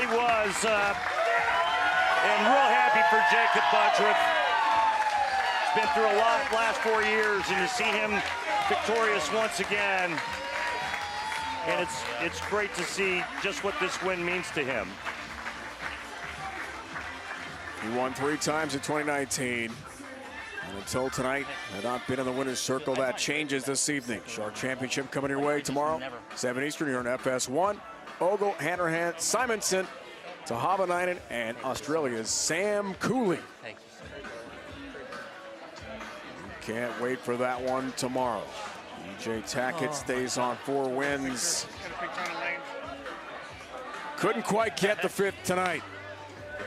was. And real happy for Jakob Butturff. He's been through a lot the last 4 years, and to see him victorious once again. And it's great to see just what this win means to him. He won 3 times in 2019. And until tonight, had not been in the winner's circle. That changes this evening. Shark Championship coming your way tomorrow, 7 Eastern here on FS1. Ogle, Hanrahan, Simonsen, Tahvanainen, and Australia's Sam Cooley. You can't wait for that one tomorrow. EJ Tackett stays on 4 wins. Couldn't quite get the 5th tonight.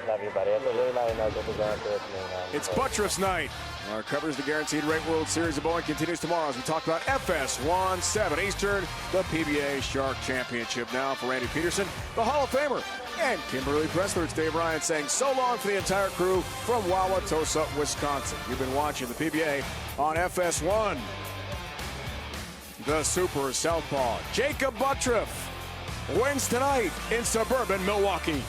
Love you, buddy. It's a really nice night. It's Butturff's night, Our coverage of the Guaranteed Rate World Series of Bowling continues tomorrow as we talk about FS1 7 Eastern, the PBA Shark Championship. Now for Randy Peterson, the Hall of Famer, and Kimberly Pressler. It's Dave Ryan saying so long for the entire crew from Wauwatosa, Wisconsin. You've been watching the PBA on FS1. The Super Southpaw, Jakob Butturff, wins tonight in suburban Milwaukee.